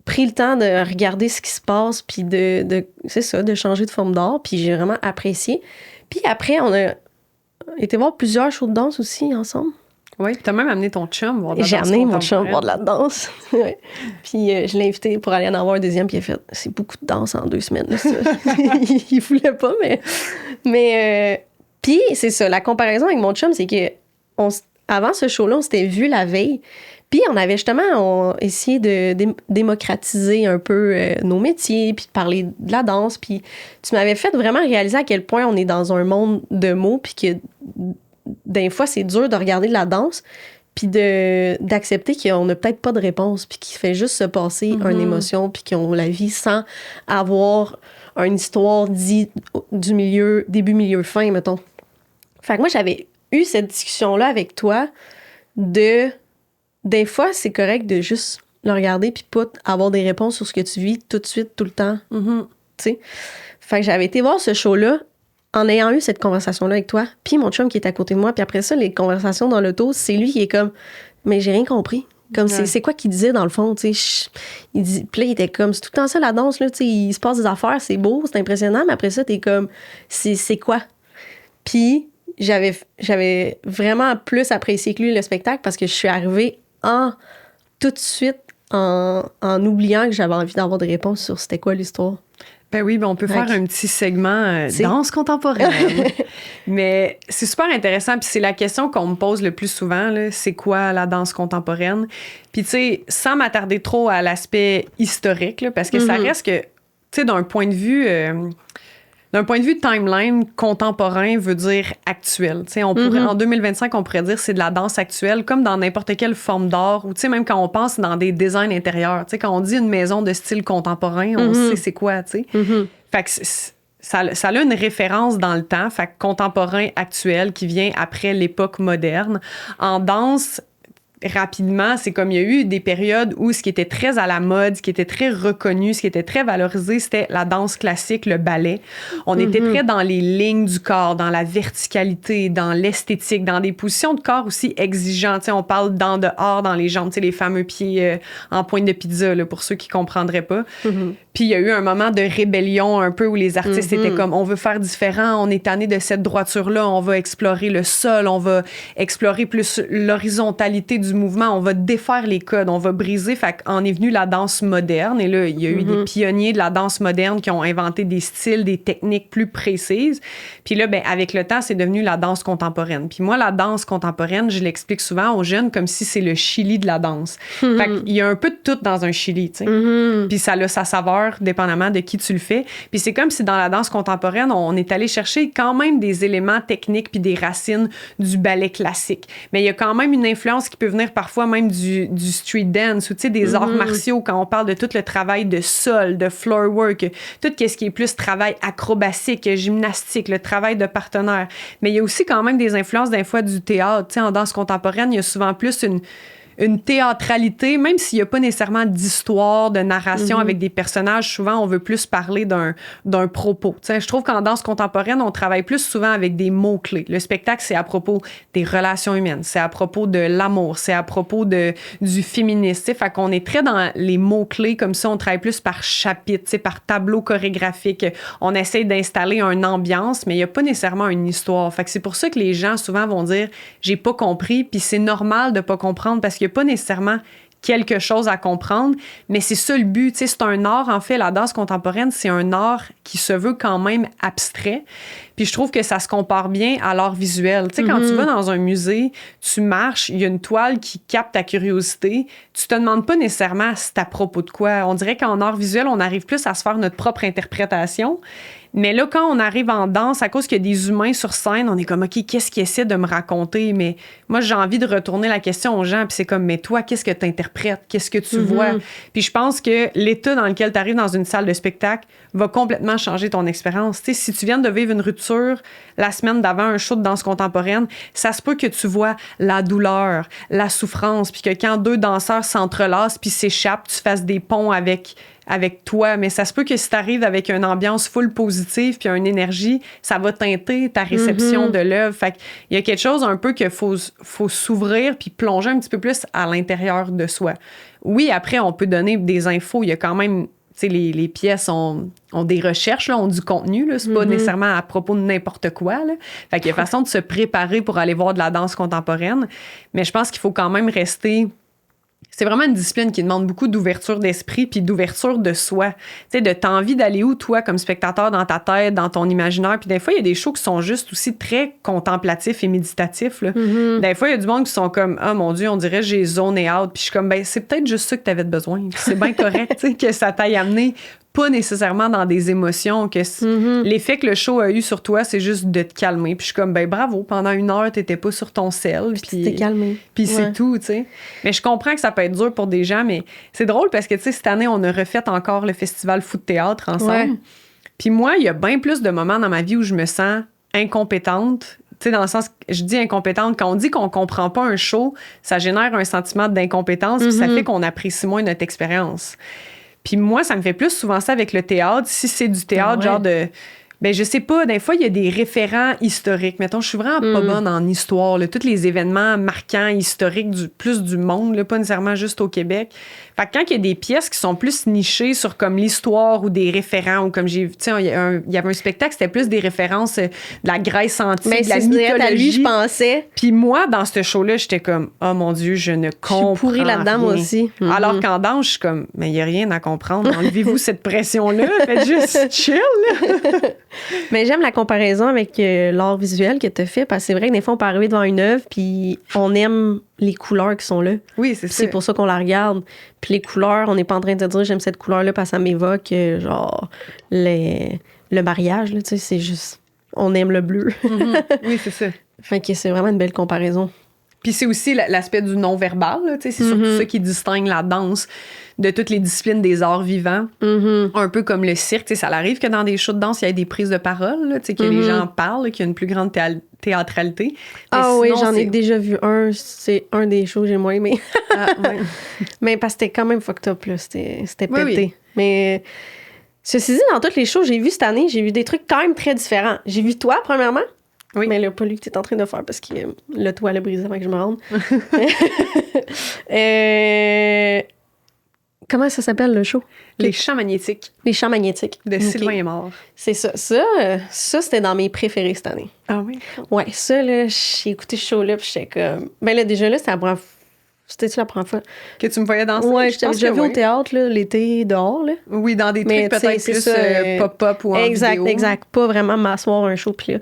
pris le temps de regarder ce qui se passe, puis c'est ça, de changer de forme d'art, puis j'ai vraiment apprécié. Puis après, on a été voir plusieurs shows de danse aussi ensemble. Oui, puis t'as même amené ton chum voir de la danse. J'ai amené mon chum voir de la danse. Ouais. Puis je l'ai invité pour aller en avoir un deuxième, puis il a fait « C'est beaucoup de danse en 2 semaines. » Là, ça. Il voulait pas, mais puis c'est ça, la comparaison avec mon chum, c'est que avant ce show-là, on s'était vu la veille, puis on avait justement essayé de démocratiser un peu nos métiers, puis de parler de la danse, puis tu m'avais fait vraiment réaliser à quel point on est dans un monde de mots, puis que des fois, c'est dur de regarder de la danse, puis d'accepter qu'on n'a peut-être pas de réponse, puis qu'il fait juste se passer une émotion, puis qu'on la vit sans avoir une histoire dit du milieu, début, milieu, fin, mettons. Fait que moi, j'avais eu cette discussion-là avec toi des fois, c'est correct de juste le regarder puis pas avoir des réponses sur ce que tu vis tout de suite, tout le temps. Tu sais? Fait que j'avais été voir ce show-là en ayant eu cette conversation-là avec toi, puis mon chum qui est à côté de moi, puis après ça, les conversations dans l'auto, c'est lui qui est comme « Mais j'ai rien compris. » Comme c'est quoi qu'il disait dans le fond, tu sais. Puis là, il était comme « C'est tout le temps ça la danse, là, tu sais, il se passe des affaires, c'est beau, c'est impressionnant, mais après ça, t'es comme « C'est quoi? » Puis j'avais vraiment plus apprécié que lui le spectacle parce que je suis arrivée tout de suite en oubliant que j'avais envie d'avoir des réponses sur c'était quoi l'histoire. Ben oui, on peut faire un petit segment danse contemporaine. Mais c'est super intéressant, puis c'est la question qu'on me pose le plus souvent, là, c'est quoi la danse contemporaine? Puis tu sais, sans m'attarder trop à l'aspect historique, là, parce que ça reste que, tu sais, d'un point de vue timeline, contemporain veut dire actuel. On pourrait, en 2025, on pourrait dire c'est de la danse actuelle, comme dans n'importe quelle forme d'art, ou même quand on pense dans des designs intérieurs. Quand on dit une maison de style contemporain, on sait c'est quoi. Fait que ça a une référence dans le temps, fait que contemporain actuel qui vient après l'époque moderne. En danse, rapidement, c'est comme il y a eu des périodes où ce qui était très à la mode, ce qui était très reconnu, ce qui était très valorisé, c'était la danse classique, le ballet. On était très dans les lignes du corps, dans la verticalité, dans l'esthétique, dans des positions de corps aussi exigeantes. On parle dans dehors, dans les jambes, les fameux pieds en pointe de pizza, là, pour ceux qui comprendraient pas. Puis il y a eu un moment de rébellion un peu où les artistes étaient comme, on veut faire différent, on est tanné de cette droiture-là, on va explorer le sol, on va explorer plus l'horizontalité du mouvement, on va défaire les codes, on va briser. Fait qu'en est venue la danse moderne. Et là, il y a eu des pionniers de la danse moderne qui ont inventé des styles, des techniques plus précises. Puis là, ben, avec le temps, c'est devenu la danse contemporaine. Puis moi, la danse contemporaine, je l'explique souvent aux jeunes comme si c'est le Chili de la danse. Fait qu'il y a un peu de tout dans un Chili, tu sais. Puis ça a sa saveur dépendamment de qui tu le fais. Puis c'est comme si dans la danse contemporaine, on est allé chercher quand même des éléments techniques puis des racines du ballet classique. Mais il y a quand même une influence qui peut venir parfois même du street dance ou tu sais, des arts martiaux quand on parle de tout le travail de sol, de floor work, tout ce qui est plus travail acrobatique, gymnastique, le travail de partenaire. Mais il y a aussi quand même des influences des fois du théâtre. Tu sais, en danse contemporaine, il y a souvent plus une théâtralité, même s'il n'y a pas nécessairement d'histoire, de narration avec des personnages. Souvent, on veut plus parler d'un propos. T'sais, je trouve qu'en danse contemporaine, on travaille plus souvent avec des mots-clés. Le spectacle, c'est à propos des relations humaines, c'est à propos de l'amour, c'est à propos du féminisme. Fait qu'on est très dans les mots-clés, comme ça, on travaille plus par chapitre, par tableau chorégraphique. On essaie d'installer une ambiance, mais il n'y a pas nécessairement une histoire. Fait que c'est pour ça que les gens, souvent, vont dire « j'ai pas compris », puis c'est normal de pas comprendre parce qu'il n'y a pas nécessairement quelque chose à comprendre, mais c'est ça le but. Tu sais, c'est un art, en fait, la danse contemporaine, c'est un art qui se veut quand même abstrait. Puis je trouve que ça se compare bien à l'art visuel. Tu sais, quand tu vas dans un musée, tu marches, il y a une toile qui capte ta curiosité, tu te demandes pas nécessairement c'est à propos de quoi. On dirait qu'en art visuel, on arrive plus à se faire notre propre interprétation. Mais là, quand on arrive en danse, à cause qu'il y a des humains sur scène, on est comme, OK, qu'est-ce qu'ils essaient de me raconter? Mais moi, j'ai envie de retourner la question aux gens, puis c'est comme, mais toi, qu'est-ce que tu interprètes? Qu'est-ce que tu vois? Puis je pense que l'état dans lequel tu arrives dans une salle de spectacle va complètement changer ton expérience. Tu sais, si tu viens de vivre une rupture la semaine d'avant un show de danse contemporaine, ça se peut que tu vois la douleur, la souffrance, puis que quand deux danseurs s'entrelacent puis s'échappent, tu fasses des ponts avec toi, mais ça se peut que si tu arrives avec une ambiance full positive puis une énergie, ça va teinter ta réception de l'œuvre. Fait qu'il y a quelque chose un peu qu'il faut s'ouvrir puis plonger un petit peu plus à l'intérieur de soi. Oui, après, on peut donner des infos. Il y a quand même, tu sais, les pièces ont des recherches, là, ont du contenu. Là. C'est pas nécessairement à propos de n'importe quoi. Là. Fait qu'il y a façon de se préparer pour aller voir de la danse contemporaine. Mais je pense qu'il faut quand même rester... C'est vraiment une discipline qui demande beaucoup d'ouverture d'esprit puis d'ouverture de soi. Tu sais, de t'as envie d'aller où, toi, comme spectateur, dans ta tête, dans ton imaginaire. Puis des fois, il y a des shows qui sont juste aussi très contemplatifs et méditatifs. Là. Des fois, il y a du monde qui sont comme « Ah, mon Dieu, on dirait que j'ai zoné out. » Puis je suis comme « Ben, c'est peut-être juste ça que t'avais besoin. » C'est bien correct, tu sais, que ça t'aille amené pas nécessairement dans des émotions, que l'effet que le show a eu sur toi, c'est juste de te calmer. Puis je suis comme, ben bravo, pendant 1 heure, t'étais pas sur ton sel. Puis t'es calmé. Puis c'est tout, tu sais. Mais je comprends que ça peut être dur pour des gens, mais c'est drôle parce que, tu sais, cette année, on a refait encore le festival Fou de théâtre ensemble. Ouais. Puis moi, il y a bien plus de moments dans ma vie où je me sens incompétente. Tu sais, dans le sens, je dis incompétente, quand on dit qu'on comprend pas un show, ça génère un sentiment d'incompétence, puis ça fait qu'on apprécie moins notre expérience. Puis moi, ça me fait plus souvent ça avec le théâtre. Si c'est du théâtre, genre de... Ben je sais pas, des fois, il y a des référents historiques. Mettons, je suis vraiment pas bonne en histoire. Là, tous les événements marquants, historiques, plus du monde, là, pas nécessairement juste au Québec. Fait que quand il y a des pièces qui sont plus nichées sur comme l'histoire ou des référents, ou comme j'ai vu, tu sais, il y avait un spectacle, c'était plus des références de la Grèce antique, de la mythologie. À lui, je pensais. Puis moi, dans ce show-là, j'étais comme, oh mon Dieu, je ne comprends rien. Je suis pourrie là-dedans, moi aussi. Alors qu'en danse, je suis comme, mais il n'y a rien à comprendre. Enlevez-vous cette pression-là. Faites juste chill, là. Mais j'aime la comparaison avec l'art visuel que tu as fait, parce que c'est vrai que des fois, on peut arriver devant une œuvre, puis on aime les couleurs qui sont là. Oui, c'est ça. C'est pour ça qu'on la regarde. Puis les couleurs, on n'est pas en train de dire j'aime cette couleur-là parce que ça m'évoque genre le mariage, là, tu sais, c'est juste on aime le bleu. Oui, c'est ça. Fait que c'est vraiment une belle comparaison. Puis c'est aussi l'aspect du non-verbal, là, tu sais, c'est surtout ça qui distingue la danse de toutes les disciplines des arts vivants. Un peu comme le cirque, tu sais, ça arrive que dans des shows de danse, il y ait des prises de parole, là, tu sais, que les gens parlent, qu'il y a une plus grande théâtralité. Mais sinon, oui, j'en ai déjà vu un. C'est un des shows que j'ai moins aimé. Ouais. Mais parce que c'était quand même fucked up, là. C'était pété. Oui. Mais ceci dit, dans toutes les shows que j'ai vues cette année, j'ai vu des trucs quand même très différents. J'ai vu toi, premièrement. Oui. Mais là, pas lui que tu es en train de faire parce que le toit l'a brisé avant que je me rende. Comment ça s'appelle, le show? Les Champs magnétiques. Les Champs magnétiques. De Sylvain est mort. C'est ça. Ça, c'était dans mes préférés cette année. Ah oui? Ouais, ça, là, j'ai écouté ce show-là, puis j'étais comme... Ben là, déjà là, c'était la première fois. C'était-tu la première fois? Que tu me voyais danser? Ouais, je t'avais déjà vu au théâtre, là, l'été, dehors, là. Oui, dans des trucs peut-être plus pop-up ou en vidéo. Exact. Pas vraiment m'asseoir un show, puis là...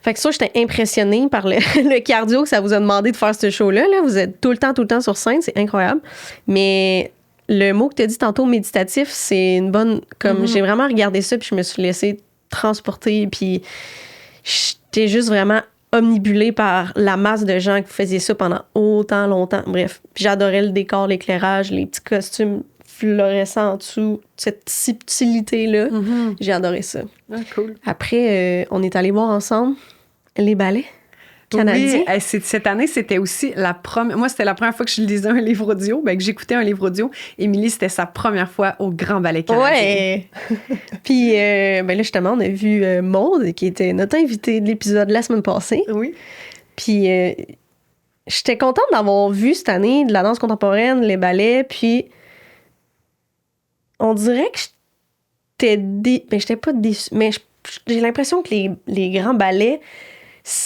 Fait que ça, j'étais impressionnée par le cardio que ça vous a demandé de faire ce show-là. Là. Vous êtes tout le temps sur scène. C'est incroyable. Mais le mot que tu as dit tantôt, méditatif, c'est une bonne... Comme j'ai vraiment regardé ça, puis je me suis laissée transporter, puis j'étais juste vraiment omnibulée par la masse de gens qui faisaient ça pendant autant longtemps. Bref, puis j'adorais le décor, l'éclairage, les petits costumes fluorescents en dessous, cette subtilité-là. J'ai adoré ça. Ah, cool. Après, on est allés voir ensemble les ballets. canadien. Oui, cette année, c'était aussi la première... Moi, c'était la première fois que je lisais un livre audio, que j'écoutais un livre audio. Émilie, c'était sa première fois au Grand Ballet canadien. Ouais! Puis là, justement, on a vu Maude, qui était notre invitée de l'épisode la semaine passée. Oui. Puis j'étais contente d'avoir vu cette année de la danse contemporaine, les ballets, puis on dirait que j'étais pas déçue, mais j'ai l'impression que les grands ballets,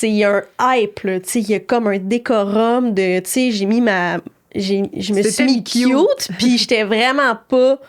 il y a un hype, là, tu sais, il y a comme un décorum de, tu sais, je me suis mis cute, puis j'étais vraiment pas...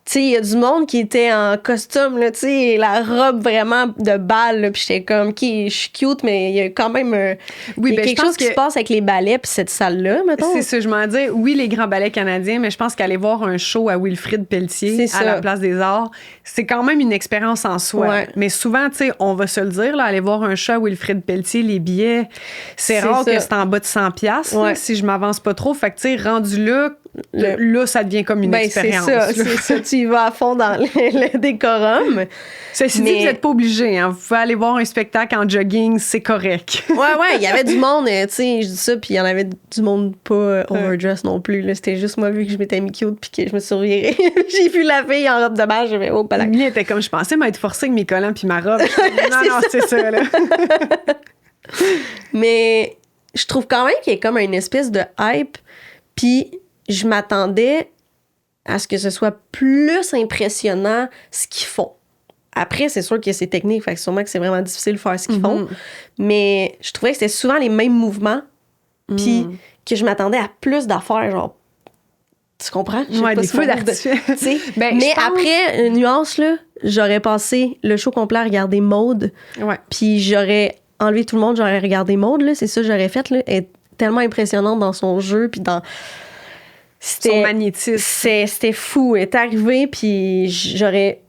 Tu sais, il y a du monde qui était en costume, là, tu sais, la robe vraiment de bal, là, puis j'étais comme, OK, je suis cute, mais il y a quand même quelque chose qui se passe avec les ballets puis cette salle-là, mettons. C'est ça, je m'en dis, oui, les grands ballets canadiens, mais je pense qu'aller voir un show à Wilfrid Pelletier à la Place des Arts, c'est quand même une expérience en soi. Ouais. Mais souvent, tu sais, on va se le dire, là, aller voir un show à Wilfrid Pelletier, les billets, c'est rare que c'est en bas de 100$, là, si je m'avance pas trop. Fait que, tu sais, rendu là, là, ça devient comme une expérience. C'est ça, tu y vas à fond dans le décorum. Ceci dit, vous n'êtes pas obligé. Hein. Vous pouvez aller voir un spectacle en jogging, c'est correct. Ouais, il y avait du monde, tu sais, je dis ça, puis il y en avait du monde pas overdress non plus. Là. C'était juste moi, vu que je m'étais mis cute, puis que je me suis revirée. J'ai vu la fille en robe de bal, j'avais oh, pas la... Lui était comme, je pensais m'être forcée avec mes collants puis ma robe. non, c'est ça, là. Mais je trouve quand même qu'il y a comme une espèce de hype, puis je m'attendais à ce que ce soit plus impressionnant ce qu'ils font. Après, c'est sûr que c'est technique, fait que sûrement que c'est vraiment difficile de faire ce qu'ils font. Mais je trouvais que c'était souvent les mêmes mouvements, puis que je m'attendais à plus d'affaires, genre... Tu comprends? Ouais, des feux d'artifice. Mais après, nuance, là, j'aurais passé le show complet à regarder Maude, puis j'aurais enlevé tout le monde, j'aurais regardé Maude, là, c'est ça que j'aurais fait, là. Elle est tellement impressionnante dans son jeu, puis dans... Son magnétisme. C'était fou. Elle est arrivée, puis j'aimerais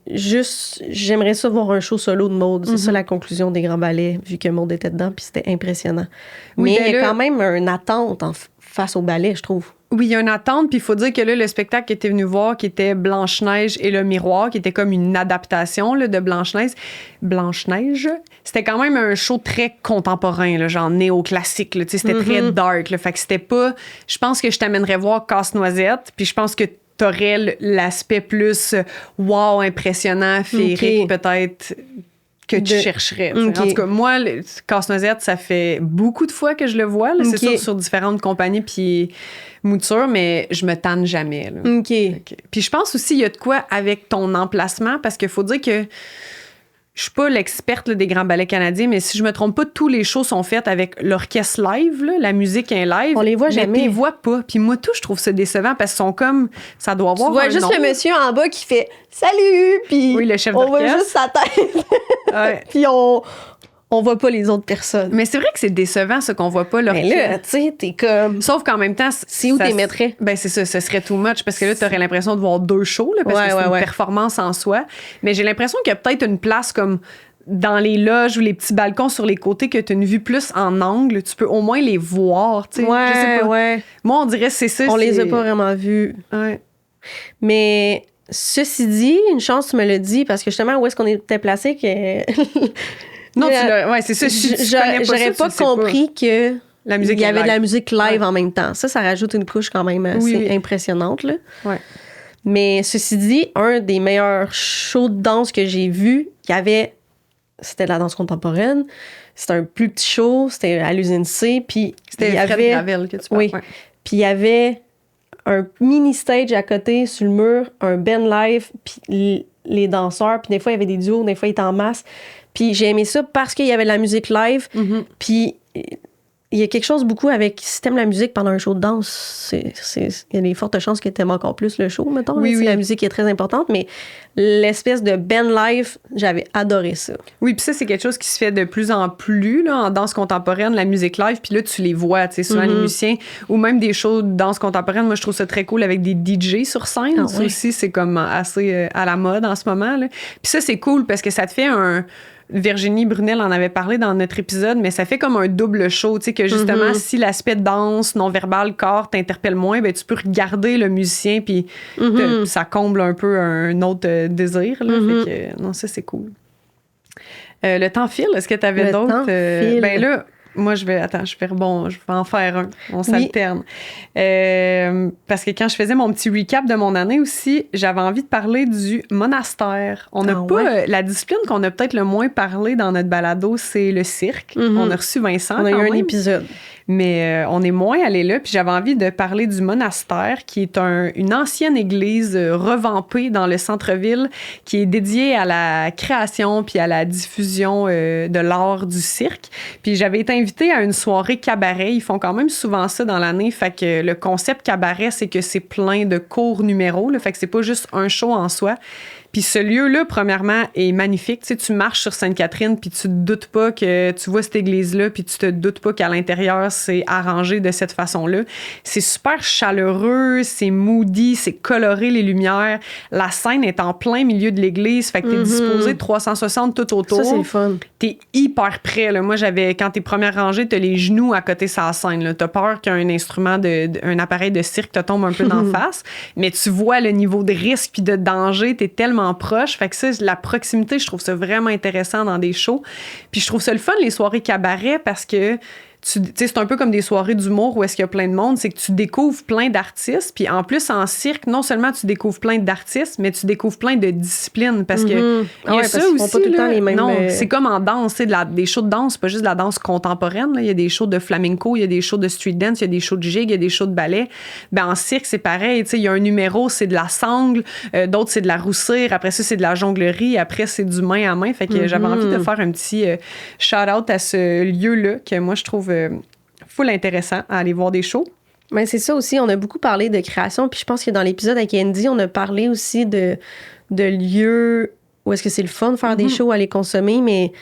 ça voir un show solo de Maude. C'est ça la conclusion des grands ballets, vu que Maude était dedans, puis c'était impressionnant. Oui, mais il y a quand même une attente face au ballet, je trouve. Oui, il y a une attente, puis il faut dire que là, le spectacle qui était venu voir, qui était Blanche-Neige et le miroir, qui était comme une adaptation là, de Blanche-Neige, c'était quand même un show très contemporain, là, genre néoclassique, là, c'était très dark, là, fait que c'était pas... Je pense que je t'amènerais voir Casse-Noisette, puis je pense que t'aurais l'aspect plus wow, impressionnant, féerique, peut-être... que tu chercherais. En tout cas, moi, Casse-Noisette, ça fait beaucoup de fois que je le vois. Là. C'est sûr, sur différentes compagnies puis moutures, mais je me tanne jamais. Là. Puis je pense aussi, il y a de quoi avec ton emplacement, parce qu'il faut dire que je suis pas l'experte là, des grands ballets canadiens, mais si je me trompe pas, tous les shows sont faits avec l'orchestre live, là, la musique est live. On les voit jamais. Mais tu les vois pas. Puis moi, je trouve ça décevant parce qu'ils sont comme... Ça doit avoir tu vois un juste nom. Le monsieur en bas qui fait « Salut! » Puis oui, le chef on d'orchestre. voit juste sa tête. Puis on voit pas les autres personnes. Mais c'est vrai que c'est décevant, ce qu'on voit pas l'orchestre. Mais là, tu sais, t'es comme... Sauf qu'en même temps... C'est où t'es mettrais? Ben c'est ça, ce serait too much, parce que là, t'aurais l'impression de voir deux shows, là, parce que c'est une performance en soi. Mais j'ai l'impression qu'il y a peut-être une place comme... dans les loges ou les petits balcons sur les côtés que tu as une vue plus en angle, tu peux au moins les voir, tu sais. Ouais, je sais pas. Moi, on dirait que c'est ça. On les a pas vraiment vus. Ouais. Mais ceci dit, une chance, tu me l'as dit, parce que justement, où est-ce qu'on était placé que... Non, ouais, c'est ça. J'aurais pas compris que la musique il y avait de la musique live en même temps. Ça rajoute une couche quand même assez impressionnante, là. Ouais. Mais ceci dit, un des meilleurs shows de danse que j'ai vu, c'était de la danse contemporaine. C'était un plus petit show. C'était à l'usine C. Puis c'était Fred Gravel que tu parles. Oui. Ouais. Puis il y avait un mini stage à côté sur le mur, un band live, puis les danseurs. Puis des fois, il y avait des duos, des fois, ils étaient en masse. Puis j'ai aimé ça parce qu'il y avait de la musique live. Puis il y a quelque chose beaucoup avec si t'aimes la musique pendant un show de danse, il y a des fortes chances que t'aimes encore plus le show, mettons. Oui. La musique est très importante, mais l'espèce de band live, j'avais adoré ça. Oui, puis ça, c'est quelque chose qui se fait de plus en plus là, en danse contemporaine, la musique live, puis là, tu les vois, tu sais, souvent les musiciens, ou même des shows de danse contemporaine, moi, je trouve ça très cool avec des DJ sur scène. Ça aussi, c'est comme assez à la mode en ce moment, là. Puis ça, c'est cool parce que ça te fait Virginie Brunel en avait parlé dans notre épisode, mais ça fait comme un double show, tu sais, que justement, si l'aspect danse, non-verbal, corps t'interpelle moins, ben tu peux regarder le musicien, puis ça comble un peu un autre désir, là. Fait que, non, ça, c'est cool. Le temps file, est-ce que t'avais d'autres? Ben là, moi, je vais en faire un. On s'alterne. Parce que quand je faisais mon petit recap de mon année aussi, j'avais envie de parler du monastère. On n'a la discipline qu'on a peut-être le moins parlé dans notre balado, c'est le cirque. On a reçu Vincent. On a eu un épisode. Mais on est moins allé là. Puis j'avais envie de parler du monastère, qui est une ancienne église revampée dans le centre-ville, qui est dédiée à la création puis à la diffusion de l'art du cirque. Puis j'avais été invitée à une soirée cabaret. Ils font quand même souvent ça dans l'année. Fait que le concept cabaret, c'est que c'est plein de courts numéros. Là, fait que c'est pas juste un show en soi. Puis ce lieu-là, premièrement, est magnifique. Tu sais, tu marches sur Sainte-Catherine, puis tu te doutes pas que tu vois cette église-là, puis tu te doutes pas qu'à l'intérieur, c'est arrangé de cette façon-là. C'est super chaleureux, c'est moody, c'est coloré, les lumières. La scène est en plein milieu de l'église, fait que t'es disposé de 360 tout autour. Ça, c'est le fun. T'es hyper près, là. Moi, quand t'es première rangée, t'as les genoux à côté de sa scène, là. T'as peur qu'un instrument, un appareil de cirque te tombe un peu d'en face, mais tu vois le niveau de risque puis de danger, t'es tellement proche. Fait que ça, la proximité, je trouve ça vraiment intéressant dans des shows. Puis je trouve ça le fun, les soirées cabaret, parce que tu sais, c'est un peu comme des soirées d'humour où est-ce qu'il y a plein de monde, c'est que tu découvres plein d'artistes, puis en plus, en cirque, non seulement tu découvres plein d'artistes, mais tu découvres plein de disciplines, parce que il y a ça aussi, pas tout le temps les mêmes... Non, c'est comme en danse, tu sais, des shows de danse, c'est pas juste de la danse contemporaine, là. Il y a des shows de flamenco, il y a des shows de street dance, il y a des shows de jig, il y a des shows de ballet. Ben en cirque, c'est pareil, tu sais, il y a un numéro, c'est de la sangle, d'autres, c'est de la roussire, après ça, c'est de la jonglerie, après, c'est du main à main, fait que j'avais envie de faire un petit shout-out à ce lieu-là, que moi, je trouve full intéressant à aller voir des shows. Mais c'est ça aussi, on a beaucoup parlé de création, puis je pense que dans l'épisode avec Andy, on a parlé aussi de lieux où est-ce que c'est le fun de faire des shows, aller consommer, mais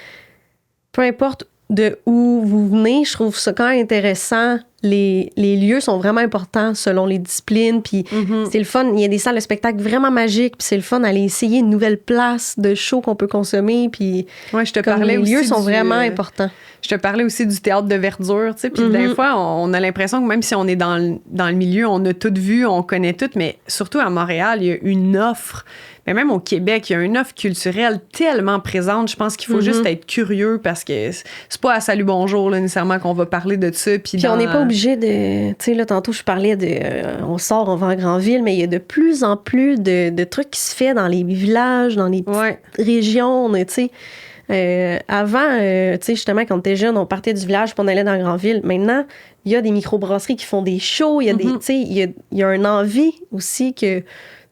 peu importe de où vous venez, je trouve ça quand même intéressant. Les lieux sont vraiment importants selon les disciplines, puis c'est le fun. Il y a des salles de spectacle vraiment magiques, puis c'est le fun d'aller essayer une nouvelle place de show qu'on peut consommer, puis je te parlais les lieux sont vraiment importants. Je te parlais aussi du théâtre de verdure, tu sais, puis des fois, on a l'impression que même si on est dans le milieu, on a tout vu, on connaît tout, mais surtout à Montréal, il y a une offre, mais même au Québec, il y a une offre culturelle tellement présente. Je pense qu'il faut juste être curieux, parce que c'est pas à Salut Bonjour, là, nécessairement, qu'on va parler de ça. Puis on n'est pas obligé de... Tu sais, là, tantôt, je parlais de... on sort, on va en grande ville, mais il y a de plus en plus de trucs qui se font dans les villages, dans les petites régions, tu sais. Avant, tu sais, justement, quand on était jeune, on partait du village puis on allait dans la grande ville. Maintenant, il y a des microbrasseries qui font des shows, il y a des... Tu sais, il y a une envie aussi que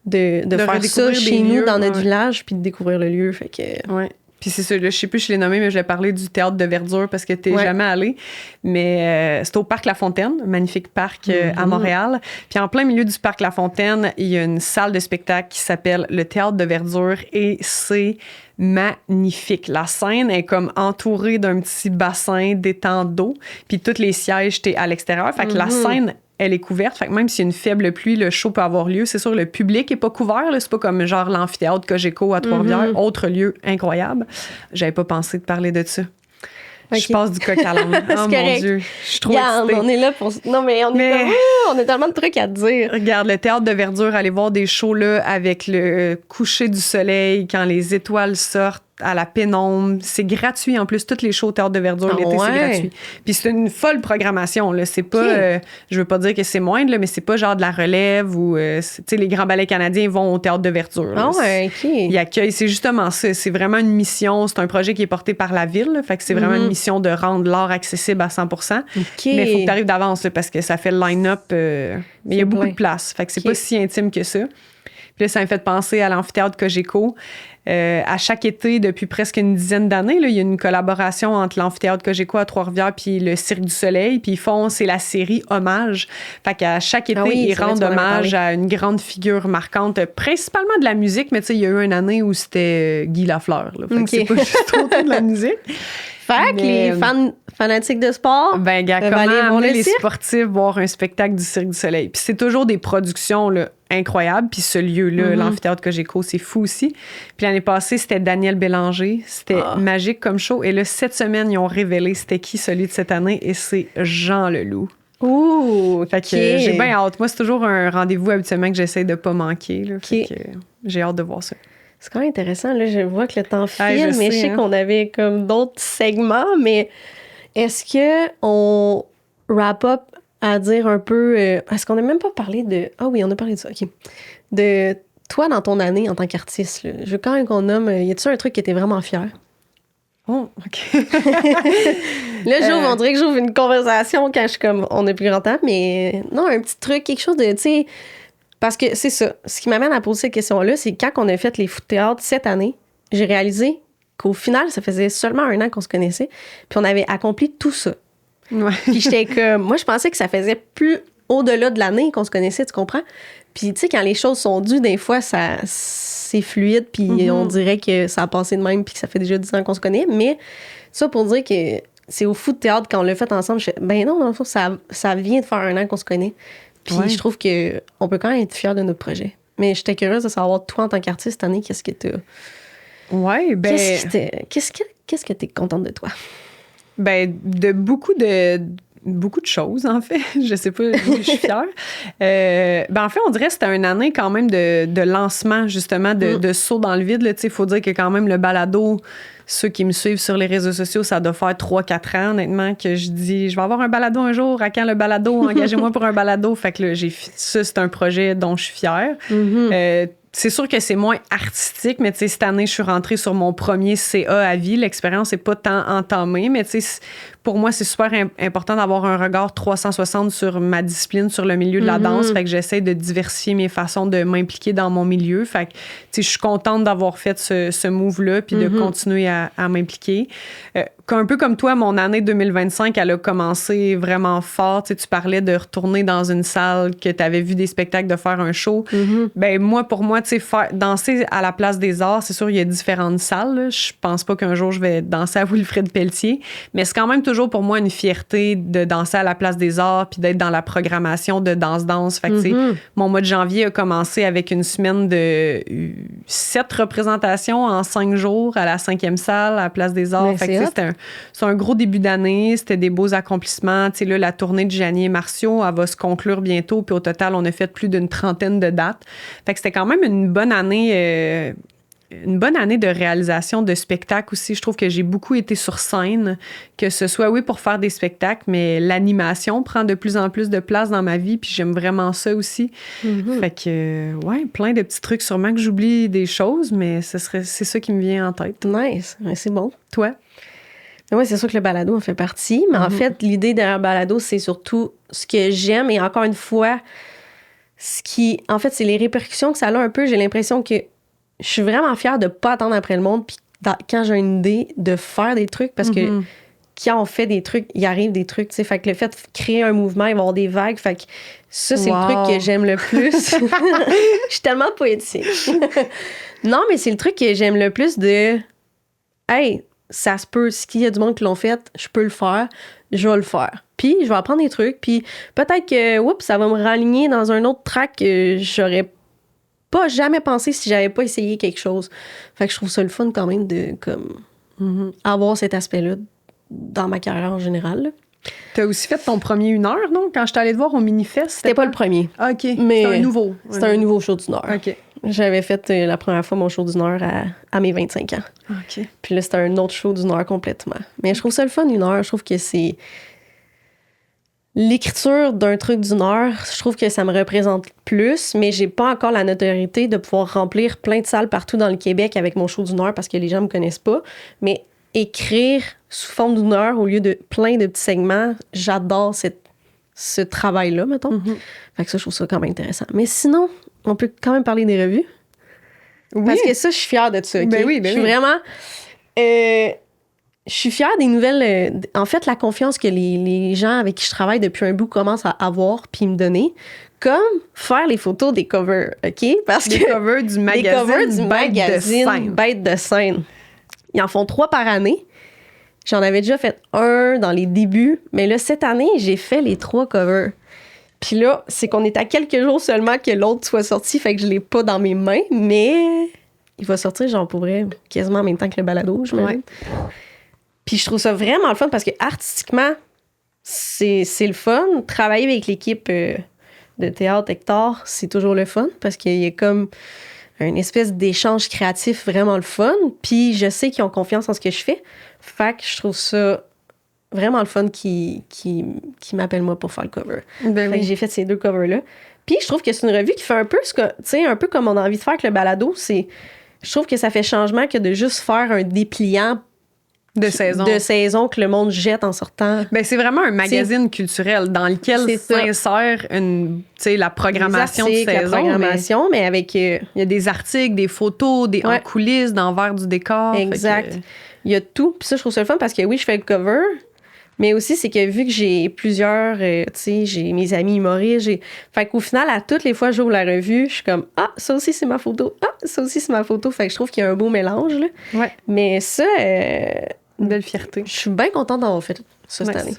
de faire ça chez nous, dans notre village, puis de découvrir le lieu, fait que... Ouais. Puis c'est ça, là, je sais plus, je l'ai nommé, mais je vais parler du théâtre de verdure parce que t'es jamais allé. Mais c'est au Parc La Fontaine, magnifique parc à Montréal. Puis en plein milieu du Parc La Fontaine, il y a une salle de spectacle qui s'appelle le Théâtre de verdure et c'est magnifique. La scène est comme entourée d'un petit bassin d'étang d'eau. Puis tous les sièges, t'es à l'extérieur. Fait que la scène, elle est couverte. Fait que même s'il y a une faible pluie, le show peut avoir lieu. C'est sûr, le public est pas couvert. Là. C'est pas comme genre l'amphithéâtre Cogeco à Trois-Rivières. Autre lieu incroyable. J'avais pas pensé de parler de ça. Okay. Je passe du coq à l'âne. Oh mon Dieu. Je suis trop excitée. On est là pour... Non, mais on a tellement de trucs à te dire. Regarde, le théâtre de verdure, aller voir des shows là avec le coucher du soleil, quand les étoiles sortent à la pénombre. C'est gratuit en plus. Toutes les shows au théâtre de verdure, l'été, c'est gratuit. Puis c'est une folle programmation. Là. C'est pas... je veux pas dire que c'est moindre, là, mais c'est pas genre de la relève ou... tu sais, les grands ballets canadiens vont au théâtre de verdure. Là. Ils accueillent. C'est justement ça. C'est vraiment une mission. C'est un projet qui est porté par la ville. Là, fait que c'est vraiment une mission de rendre l'art accessible à 100%. Mais il faut que tu arrives d'avance là, parce que ça fait le line-up. Mais il y a beaucoup de place. Fait que c'est pas si intime que ça. Puis là, ça m'a fait penser à l'amphithéâtre Cogeco. À chaque été, depuis presque une dizaine d'années, là, il y a une collaboration entre l'amphithéâtre Cogeco à Trois-Rivières puis le Cirque du Soleil. Puis c'est la série Hommage. Fait qu'à chaque été, ils rendent hommage à une grande figure marquante, principalement de la musique, mais tu sais, il y a eu une année où c'était Guy Lafleur. Là. Fait que c'est pas juste autant de la musique. Fait que les fanatiques de sport comment amener les sportifs voir un spectacle du Cirque du Soleil. Puis c'est toujours des productions là, incroyables. Puis ce lieu-là, l'amphithéâtre Cogeco, c'est fou aussi. Puis l'année passée, c'était Daniel Bélanger. C'était magique comme show. Et là, cette semaine, ils ont révélé c'était qui celui de cette année. Et c'est Jean Leloup. Ouh! Fait que j'ai bien hâte. Moi, c'est toujours un rendez-vous habituellement que j'essaie de pas manquer. Là. Fait que j'ai hâte de voir ça. C'est quand même intéressant. Là, je vois que le temps file, mais je sais qu'on avait comme d'autres segments, mais est-ce qu'on wrap up à dire un peu... est-ce qu'on n'a même pas parlé de... Ah oui, on a parlé de ça, OK. De toi, dans ton année en tant qu'artiste, là, je veux quand même qu'on nomme... y a-tu un truc que t'es vraiment fier? Oh, OK. Là, on dirait que j'ouvre une conversation quand je suis comme... On n'a plus grand temps, mais non, un petit truc, quelque chose de... Tu sais, parce que c'est ça. Ce qui m'amène à poser cette question-là, c'est quand on a fait les fous de théâtre cette année, j'ai réalisé qu'au final, ça faisait seulement 1 an qu'on se connaissait, puis on avait accompli tout ça. Ouais. Puis j'étais comme... Moi, je pensais que ça faisait plus au-delà de l'année qu'on se connaissait, tu comprends? Puis, tu sais, quand les choses sont dues, des fois, c'est fluide, puis on dirait que ça a passé de même, puis que ça fait déjà 10 ans qu'on se connaît. Mais ça, pour dire que c'est au fou de théâtre, quand on l'a fait ensemble, je fais, ben non, dans le fond, ça vient de faire 1 an qu'on se connaît. Puis je trouve qu'on peut quand même être fiers de notre projet. Mais j'étais curieuse de savoir, toi, en tant qu'artiste, cette année, qu'est-ce que t'as... Ouais, ben... Qu'est-ce que t'es contente de toi? Ben, de beaucoup de choses, en fait. Je sais pas, je suis fière. Ben, en fait, on dirait que c'était une année quand même de lancement, justement, de saut dans le vide. Il faut dire que quand même, le balado, ceux qui me suivent sur les réseaux sociaux, ça doit faire 3-4 ans, honnêtement, que je dis, je vais avoir un balado un jour. À quand le balado? Engagez-moi pour un balado. Fait que là, ça, c'est un projet dont je suis fière. C'est sûr que c'est moins artistique, mais tu sais, cette année, je suis rentrée sur mon premier CA à vie. L'expérience n'est pas tant entamée, mais tu sais, pour moi, c'est super important d'avoir un regard 360 sur ma discipline, sur le milieu de la danse. Fait que j'essaie de diversifier mes façons de m'impliquer dans mon milieu. Fait que, tu sais, je suis contente d'avoir fait ce move-là puis de continuer à m'impliquer. Un peu comme toi, mon année 2025, elle a commencé vraiment fort. Tu sais, tu parlais de retourner dans une salle que tu avais vu des spectacles, de faire un show. Ben pour moi, tu sais, danser à la Place des Arts, c'est sûr, il y a différentes salles. Là. Je pense pas qu'un jour, je vais danser à Wilfrid Pelletier, mais c'est quand même toujours pour moi une fierté de danser à la Place des Arts puis d'être dans la programmation de danse. Fait que, tu sais, mon mois de janvier a commencé avec une semaine de 7 représentations en 5 jours à la 5e salle, à la Place des Arts. Fait que, c'est un gros début d'année. C'était des beaux accomplissements. Tu sais, là, la tournée de Gianni et Marcio, elle va se conclure bientôt. Puis au total, on a fait plus d'une 30aine de dates. Fait que c'était quand même une bonne année de réalisation de spectacles aussi. Je trouve que j'ai beaucoup été sur scène, que ce soit, oui, pour faire des spectacles, mais l'animation prend de plus en plus de place dans ma vie, puis j'aime vraiment ça aussi. Fait que, ouais, plein de petits trucs. Sûrement que j'oublie des choses, mais c'est ça qui me vient en tête. Nice. Ouais, c'est bon. Toi? Oui, c'est sûr que le balado en fait partie, mais en fait, l'idée derrière le balado, c'est surtout ce que j'aime, et encore une fois, en fait, c'est les répercussions que ça a un peu. J'ai l'impression que je suis vraiment fière de pas attendre après le monde, puis quand j'ai une idée, de faire des trucs, parce que quand on fait des trucs, il arrive des trucs, tu sais. Fait que le fait de créer un mouvement, il va y avoir des vagues. Fait que ça, c'est le truc que j'aime le plus. Je suis tellement poétique. Non, mais c'est le truc que j'aime le plus de... Hey, ça se peut, s'il y a du monde qui l'ont fait, je peux le faire, je vais le faire. Puis, je vais apprendre des trucs, puis peut-être que, ça va me raligner dans un autre track que j'aurais pas jamais pensé si j'avais pas essayé quelque chose. Fait que je trouve ça le fun quand même de, comme, avoir cet aspect-là dans ma carrière en général. T'as aussi fait ton premier 1 heure, non? Quand je suis allée te voir au Minifest. C'était pas le premier. Ah, OK. Mais c'était un nouveau. C'était un nouveau show d'1 heure. OK. J'avais fait la première fois mon show d'1 heure à mes 25 ans. OK. Puis là, c'était un autre show d'1 heure complètement. Mais je trouve ça le fun, 1 heure. Je trouve que c'est... L'écriture d'un truc d'1 heure, je trouve que ça me représente plus, mais j'ai pas encore la notoriété de pouvoir remplir plein de salles partout dans le Québec avec mon show d'1 heure parce que les gens me connaissent pas. Mais écrire sous forme d'1 heure au lieu de plein de petits segments, j'adore ce travail-là, mettons. Fait que ça, je trouve ça quand même intéressant. Mais sinon, on peut quand même parler des revues. Oui. Parce que ça, je suis fière de ça. Okay? Ben oui, je suis vraiment... je suis fière des nouvelles... en fait, la confiance que les gens avec qui je travaille depuis un bout commencent à avoir puis me donner. Comme faire les photos des covers, OK? Parce les covers du magazine Bête de scène. Ils en font 3 par année. J'en avais déjà fait un dans les débuts, mais là, cette année, j'ai fait les 3 covers. Puis là, c'est qu'on est à quelques jours seulement que l'autre soit sorti, fait que je l'ai pas dans mes mains, mais il va sortir, genre, pour vrai, quasiment en même temps que le balado, je m'imagine. Puis je trouve ça vraiment le fun parce que artistiquement, c'est le fun. Travailler avec l'équipe de Théâtre Hector, c'est toujours le fun parce qu'il y a comme une espèce d'échange créatif vraiment le fun. Puis je sais qu'ils ont confiance en ce que je fais. Fait que je trouve ça vraiment le fun qui m'appelle moi pour faire le cover. Ben Fait que oui. j'ai fait ces 2 covers-là. Puis je trouve que c'est une revue qui fait un peu ce que, tu sais, un peu comme on a envie de faire avec le balado, je trouve que ça fait changement que de juste faire un dépliant De saison. de saison que le monde jette en sortant. Ben, c'est vraiment un magazine culturel dans lequel C'est ça. s'insère la programmation de Les articles, saison. la programmation, mais avec... Il y a des articles, des photos, des en coulisses, d'envers du décor. exact. Fait que- Il y a tout. Puis ça, je trouve ça le fun parce que oui, je fais le cover, mais aussi, c'est que vu que j'ai plusieurs, tu sais, j'ai mes amis humoristes, fait qu'au final, à toutes les fois que j'ouvre la revue, je suis comme, ah, ça aussi, c'est ma photo. Ah, ça aussi, c'est ma photo. Fait que je trouve qu'il y a un beau mélange, là. Ouais, Mais ça, une belle fierté. je suis bien contente d'avoir fait ça cette Ouais. année.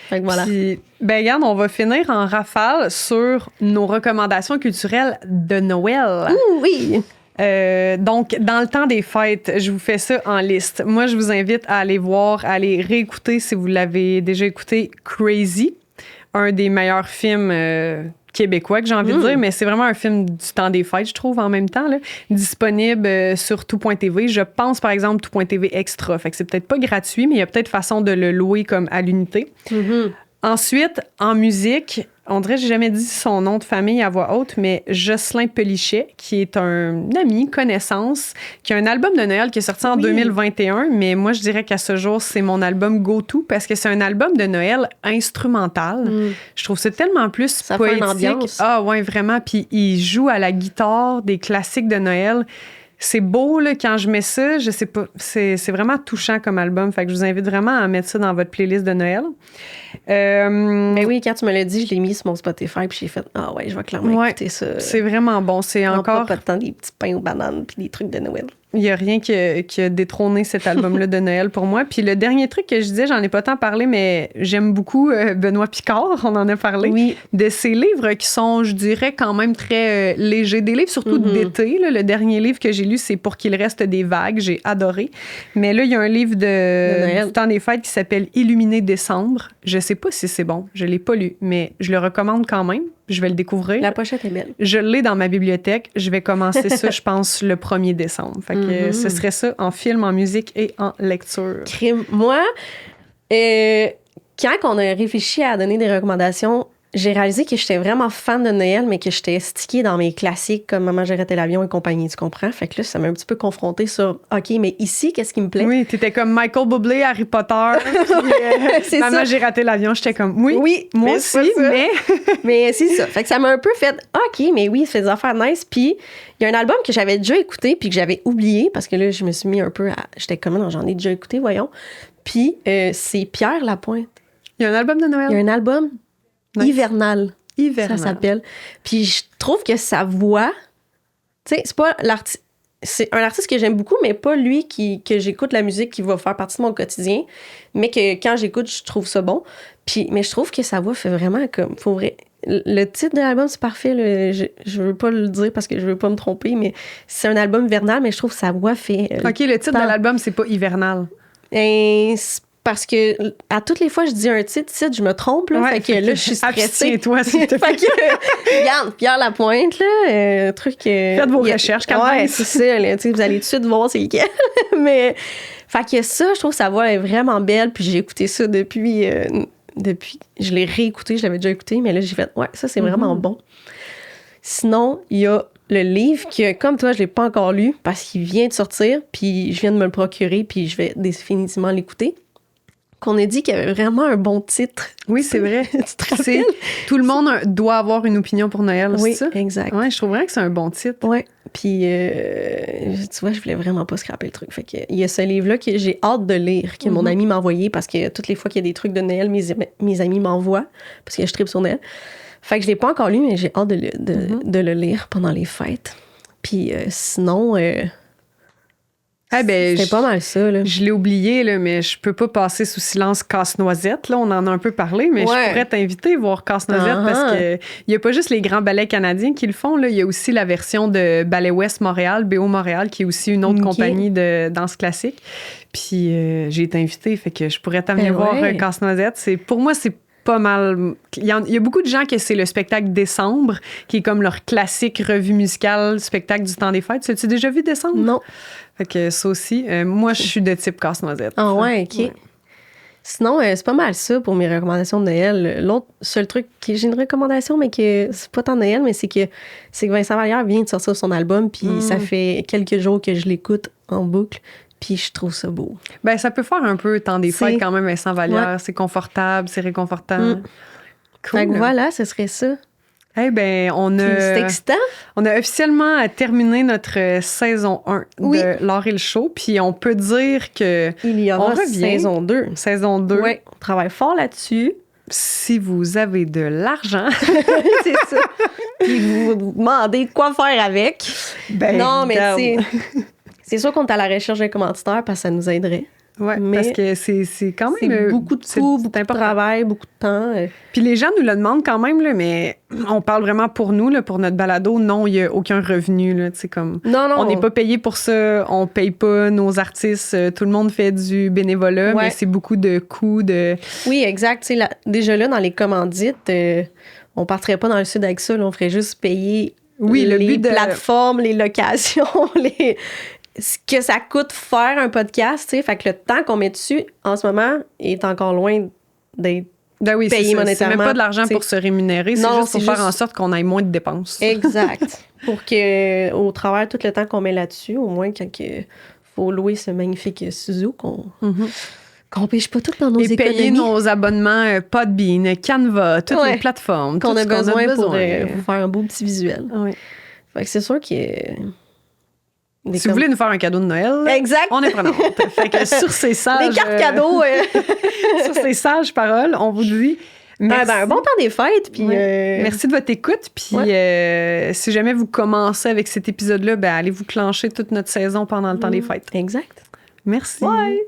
Fait que voilà. Puis, ben regarde, on va finir en rafale sur nos recommandations culturelles de Noël. Ouh, oui! Donc, dans le temps des fêtes, je vous fais ça en liste. Moi, je vous invite à aller voir, à aller réécouter, si vous l'avez déjà écouté, Crazy, un des meilleurs films québécois, que j'ai envie de dire, mais c'est vraiment un film du temps des fêtes, je trouve, en même temps, là, disponible sur tout.tv. Je pense, par exemple, tout.tv Extra. Fait que c'est peut-être pas gratuit, mais il y a peut-être façon de le louer comme à l'unité. Ensuite, en musique, on dirait que j'ai jamais dit son nom de famille à voix haute, mais Jocelyn Pelichet, qui est un ami, connaissance, qui a un album de Noël qui est sorti en 2021, mais moi, je dirais qu'à ce jour, c'est mon album go-to parce que c'est un album de Noël instrumental. Je trouve ça tellement plus Ça fait une poétique. ambiance. Ah ouais, vraiment. Puis il joue à la guitare des classiques de Noël. C'est beau, là, quand je mets ça, je sais pas, c'est vraiment touchant comme album. Fait que je vous invite vraiment à mettre ça dans votre playlist de Noël. Mais oui, quand tu me l'as dit, je l'ai mis sur mon Spotify, puis j'ai fait, ah ouais, je vais clairement écouter ça. C'est vraiment bon. C'est encore... Pas de temps des petits pains aux bananes, puis des trucs de Noël. Il n'y a rien qui a détrôné cet album-là de Noël pour moi. Puis le dernier truc que je disais, j'en ai pas tant parlé, mais j'aime beaucoup Benoît Picard, on en a parlé, de ses livres qui sont, je dirais, quand même très légers. Des livres surtout d'été. Là. Le dernier livre que j'ai lu, c'est Pour qu'il reste des vagues. J'ai adoré. Mais là, il y a un livre du temps des fêtes qui s'appelle Illuminé décembre. Je sais pas si c'est bon. Je l'ai pas lu, mais je le recommande quand même. Je vais le découvrir. La pochette est belle. Je l'ai dans ma bibliothèque. Je vais commencer ça, je pense, le 1er décembre. Fait que ce serait ça en film, en musique et en lecture. Crime. Moi, quand on a réfléchi à donner des recommandations, j'ai réalisé que j'étais vraiment fan de Noël, mais que j'étais stickée dans mes classiques comme Maman, j'ai raté l'avion et compagnie, tu comprends? Fait que là, ça m'a un petit peu confrontée sur, OK, mais ici, qu'est-ce qui me plaît? Oui, t'étais comme Michael Bublé, Harry Potter, puis Maman, j'ai raté l'avion. J'étais comme, oui moi aussi, mais... mais c'est ça. Fait que ça m'a un peu fait, OK, mais oui, ça fait des affaires nice. Puis il y a un album que j'avais déjà écouté puis que j'avais oublié parce que là, je me suis mis un peu à... J'étais comme, non, j'en ai déjà écouté, voyons. Puis c'est Pierre Lapointe. Il y a un album de Noël? Il y a un album hivernal. Hivernal. Ça s'appelle. Puis je trouve que sa voix, tu sais, c'est pas l'artiste. C'est un artiste que j'aime beaucoup, mais pas lui que j'écoute la musique qui va faire partie de mon quotidien, mais que quand j'écoute, je trouve ça bon. Puis, mais je trouve que sa voix fait vraiment comme... Faut vrai, le titre de l'album, c'est parfait. Là, je veux pas le dire parce que je veux pas me tromper, mais c'est un album hivernal, mais je trouve que sa voix fait... OK, le titre de l'album, c'est pas hivernal. Et parce que à toutes les fois je dis un titre, je me trompe. Là, fait que là, je suis stressée. Abstiens-toi, s'il te plaît. Fait que, regarde, Pierre Lapointe, là, truc... Faites vos recherches, quand même. Ouais, c'est ça. Là, vous allez tout de suite voir c'est lequel. Mais, fait que ça, je trouve que sa voix est vraiment belle. Puis j'ai écouté ça depuis... je l'ai réécouté, je l'avais déjà écouté, mais là, j'ai fait, ouais, ça, c'est vraiment bon. Sinon, il y a le livre que, comme toi, je l'ai pas encore lu parce qu'il vient de sortir, puis je viens de me le procurer, puis je vais définitivement l'écouter. Qu'on a dit qu'il y avait vraiment un bon titre. Oui, c'est vrai. Tu te rappelles? Tout le monde doit avoir une opinion pour Noël, oui, c'est ça? Exact. Oui, je trouve vraiment que c'est un bon titre. Oui. Puis, tu vois, je voulais vraiment pas scraper le truc. Fait que, il y a ce livre-là que j'ai hâte de lire, que mon ami m'a envoyé, parce que toutes les fois qu'il y a des trucs de Noël, mes amis m'envoient, parce que je tripe sur Noël. Fait que je l'ai pas encore lu, mais j'ai hâte de le lire pendant les fêtes. Puis, sinon... c'était pas mal ça, là. Je l'ai oublié, là, mais je peux pas passer sous silence Casse-Noisette. Là, on en a un peu parlé, mais je pourrais t'inviter à voir Casse-Noisette parce que il y a pas juste les grands ballets canadiens qui le font. Là. Il y a aussi la version de Ballet Ouest Montréal, BO Montréal, qui est aussi une autre compagnie de danse classique. Puis j'ai été invitée, fait que je pourrais t'amener voir Casse-Noisette. Pour moi, c'est pas mal. Il y a beaucoup de gens que c'est le spectacle Décembre, qui est comme leur classique revue musicale, spectacle du temps des fêtes. As-tu déjà vu Décembre? Non. Fait que ça aussi, moi, je suis de type Casse-Noisette. Ah ouais, OK. Ouais. Sinon, c'est pas mal ça pour mes recommandations de Noël. L'autre seul truc, j'ai une recommandation, mais que c'est pas tant Noël, mais c'est que Vincent Vallière vient de sortir son album, puis ça fait quelques jours que je l'écoute en boucle, puis je trouve ça beau. Ben, ça peut faire un peu temps des fêtes quand même, Vincent Vallière. Ouais. C'est confortable, c'est réconfortant. Cool. Fait que voilà, ce serait ça. Eh ben, C'est excitant. On a officiellement terminé notre saison 1 de L'Art et le show, puis on peut dire que il y aura saison 2. Saison 2. Oui, on travaille fort là-dessus. Si vous avez de l'argent. C'est ça. Puis vous vous demandez quoi faire avec. Ben, non, mais c'est sûr qu'on est à la recherche d'un commanditaire parce que ça nous aiderait. Oui, parce que c'est quand même... beaucoup de coûts, beaucoup de travail, beaucoup de temps. Puis les gens nous le demandent quand même, là, mais on parle vraiment pour nous, là, pour notre balado. Non, il n'y a aucun revenu. Là, comme, non. On n'est pas payé pour ça. On ne paye pas nos artistes. Tout le monde fait du bénévolat, mais c'est beaucoup de coûts. Oui, exact. Déjà là, dans les commandites, on ne partirait pas dans le sud avec ça. Là, on ferait juste payer les plateformes, les locations, ce que ça coûte faire un podcast, tu sais. Fait que le temps qu'on met dessus, en ce moment, est encore loin d'être payé monétairement. C'est même pas de l'argent pour se rémunérer, c'est juste pour faire en sorte qu'on ait moins de dépenses. Exact. Pour que, au travers tout le temps qu'on met là-dessus, au moins quand il faut louer ce magnifique studio qu'on pêche pas tout dans nos économies. Et payer nos abonnements Podbean, Canva, toutes les plateformes. Qu'on a besoin pour faire un beau petit visuel. Oui. Fait que c'est sûr que... Si vous voulez nous faire un cadeau de Noël, exact. On est prenante. Fait que sur ces sages... Des cartes cadeaux. Sur ces sages paroles, on vous dit merci. Un bon temps des fêtes. Puis merci de votre écoute. Puis si jamais vous commencez avec cet épisode-là, allez vous clencher toute notre saison pendant le temps des fêtes. Exact. Merci. Bye.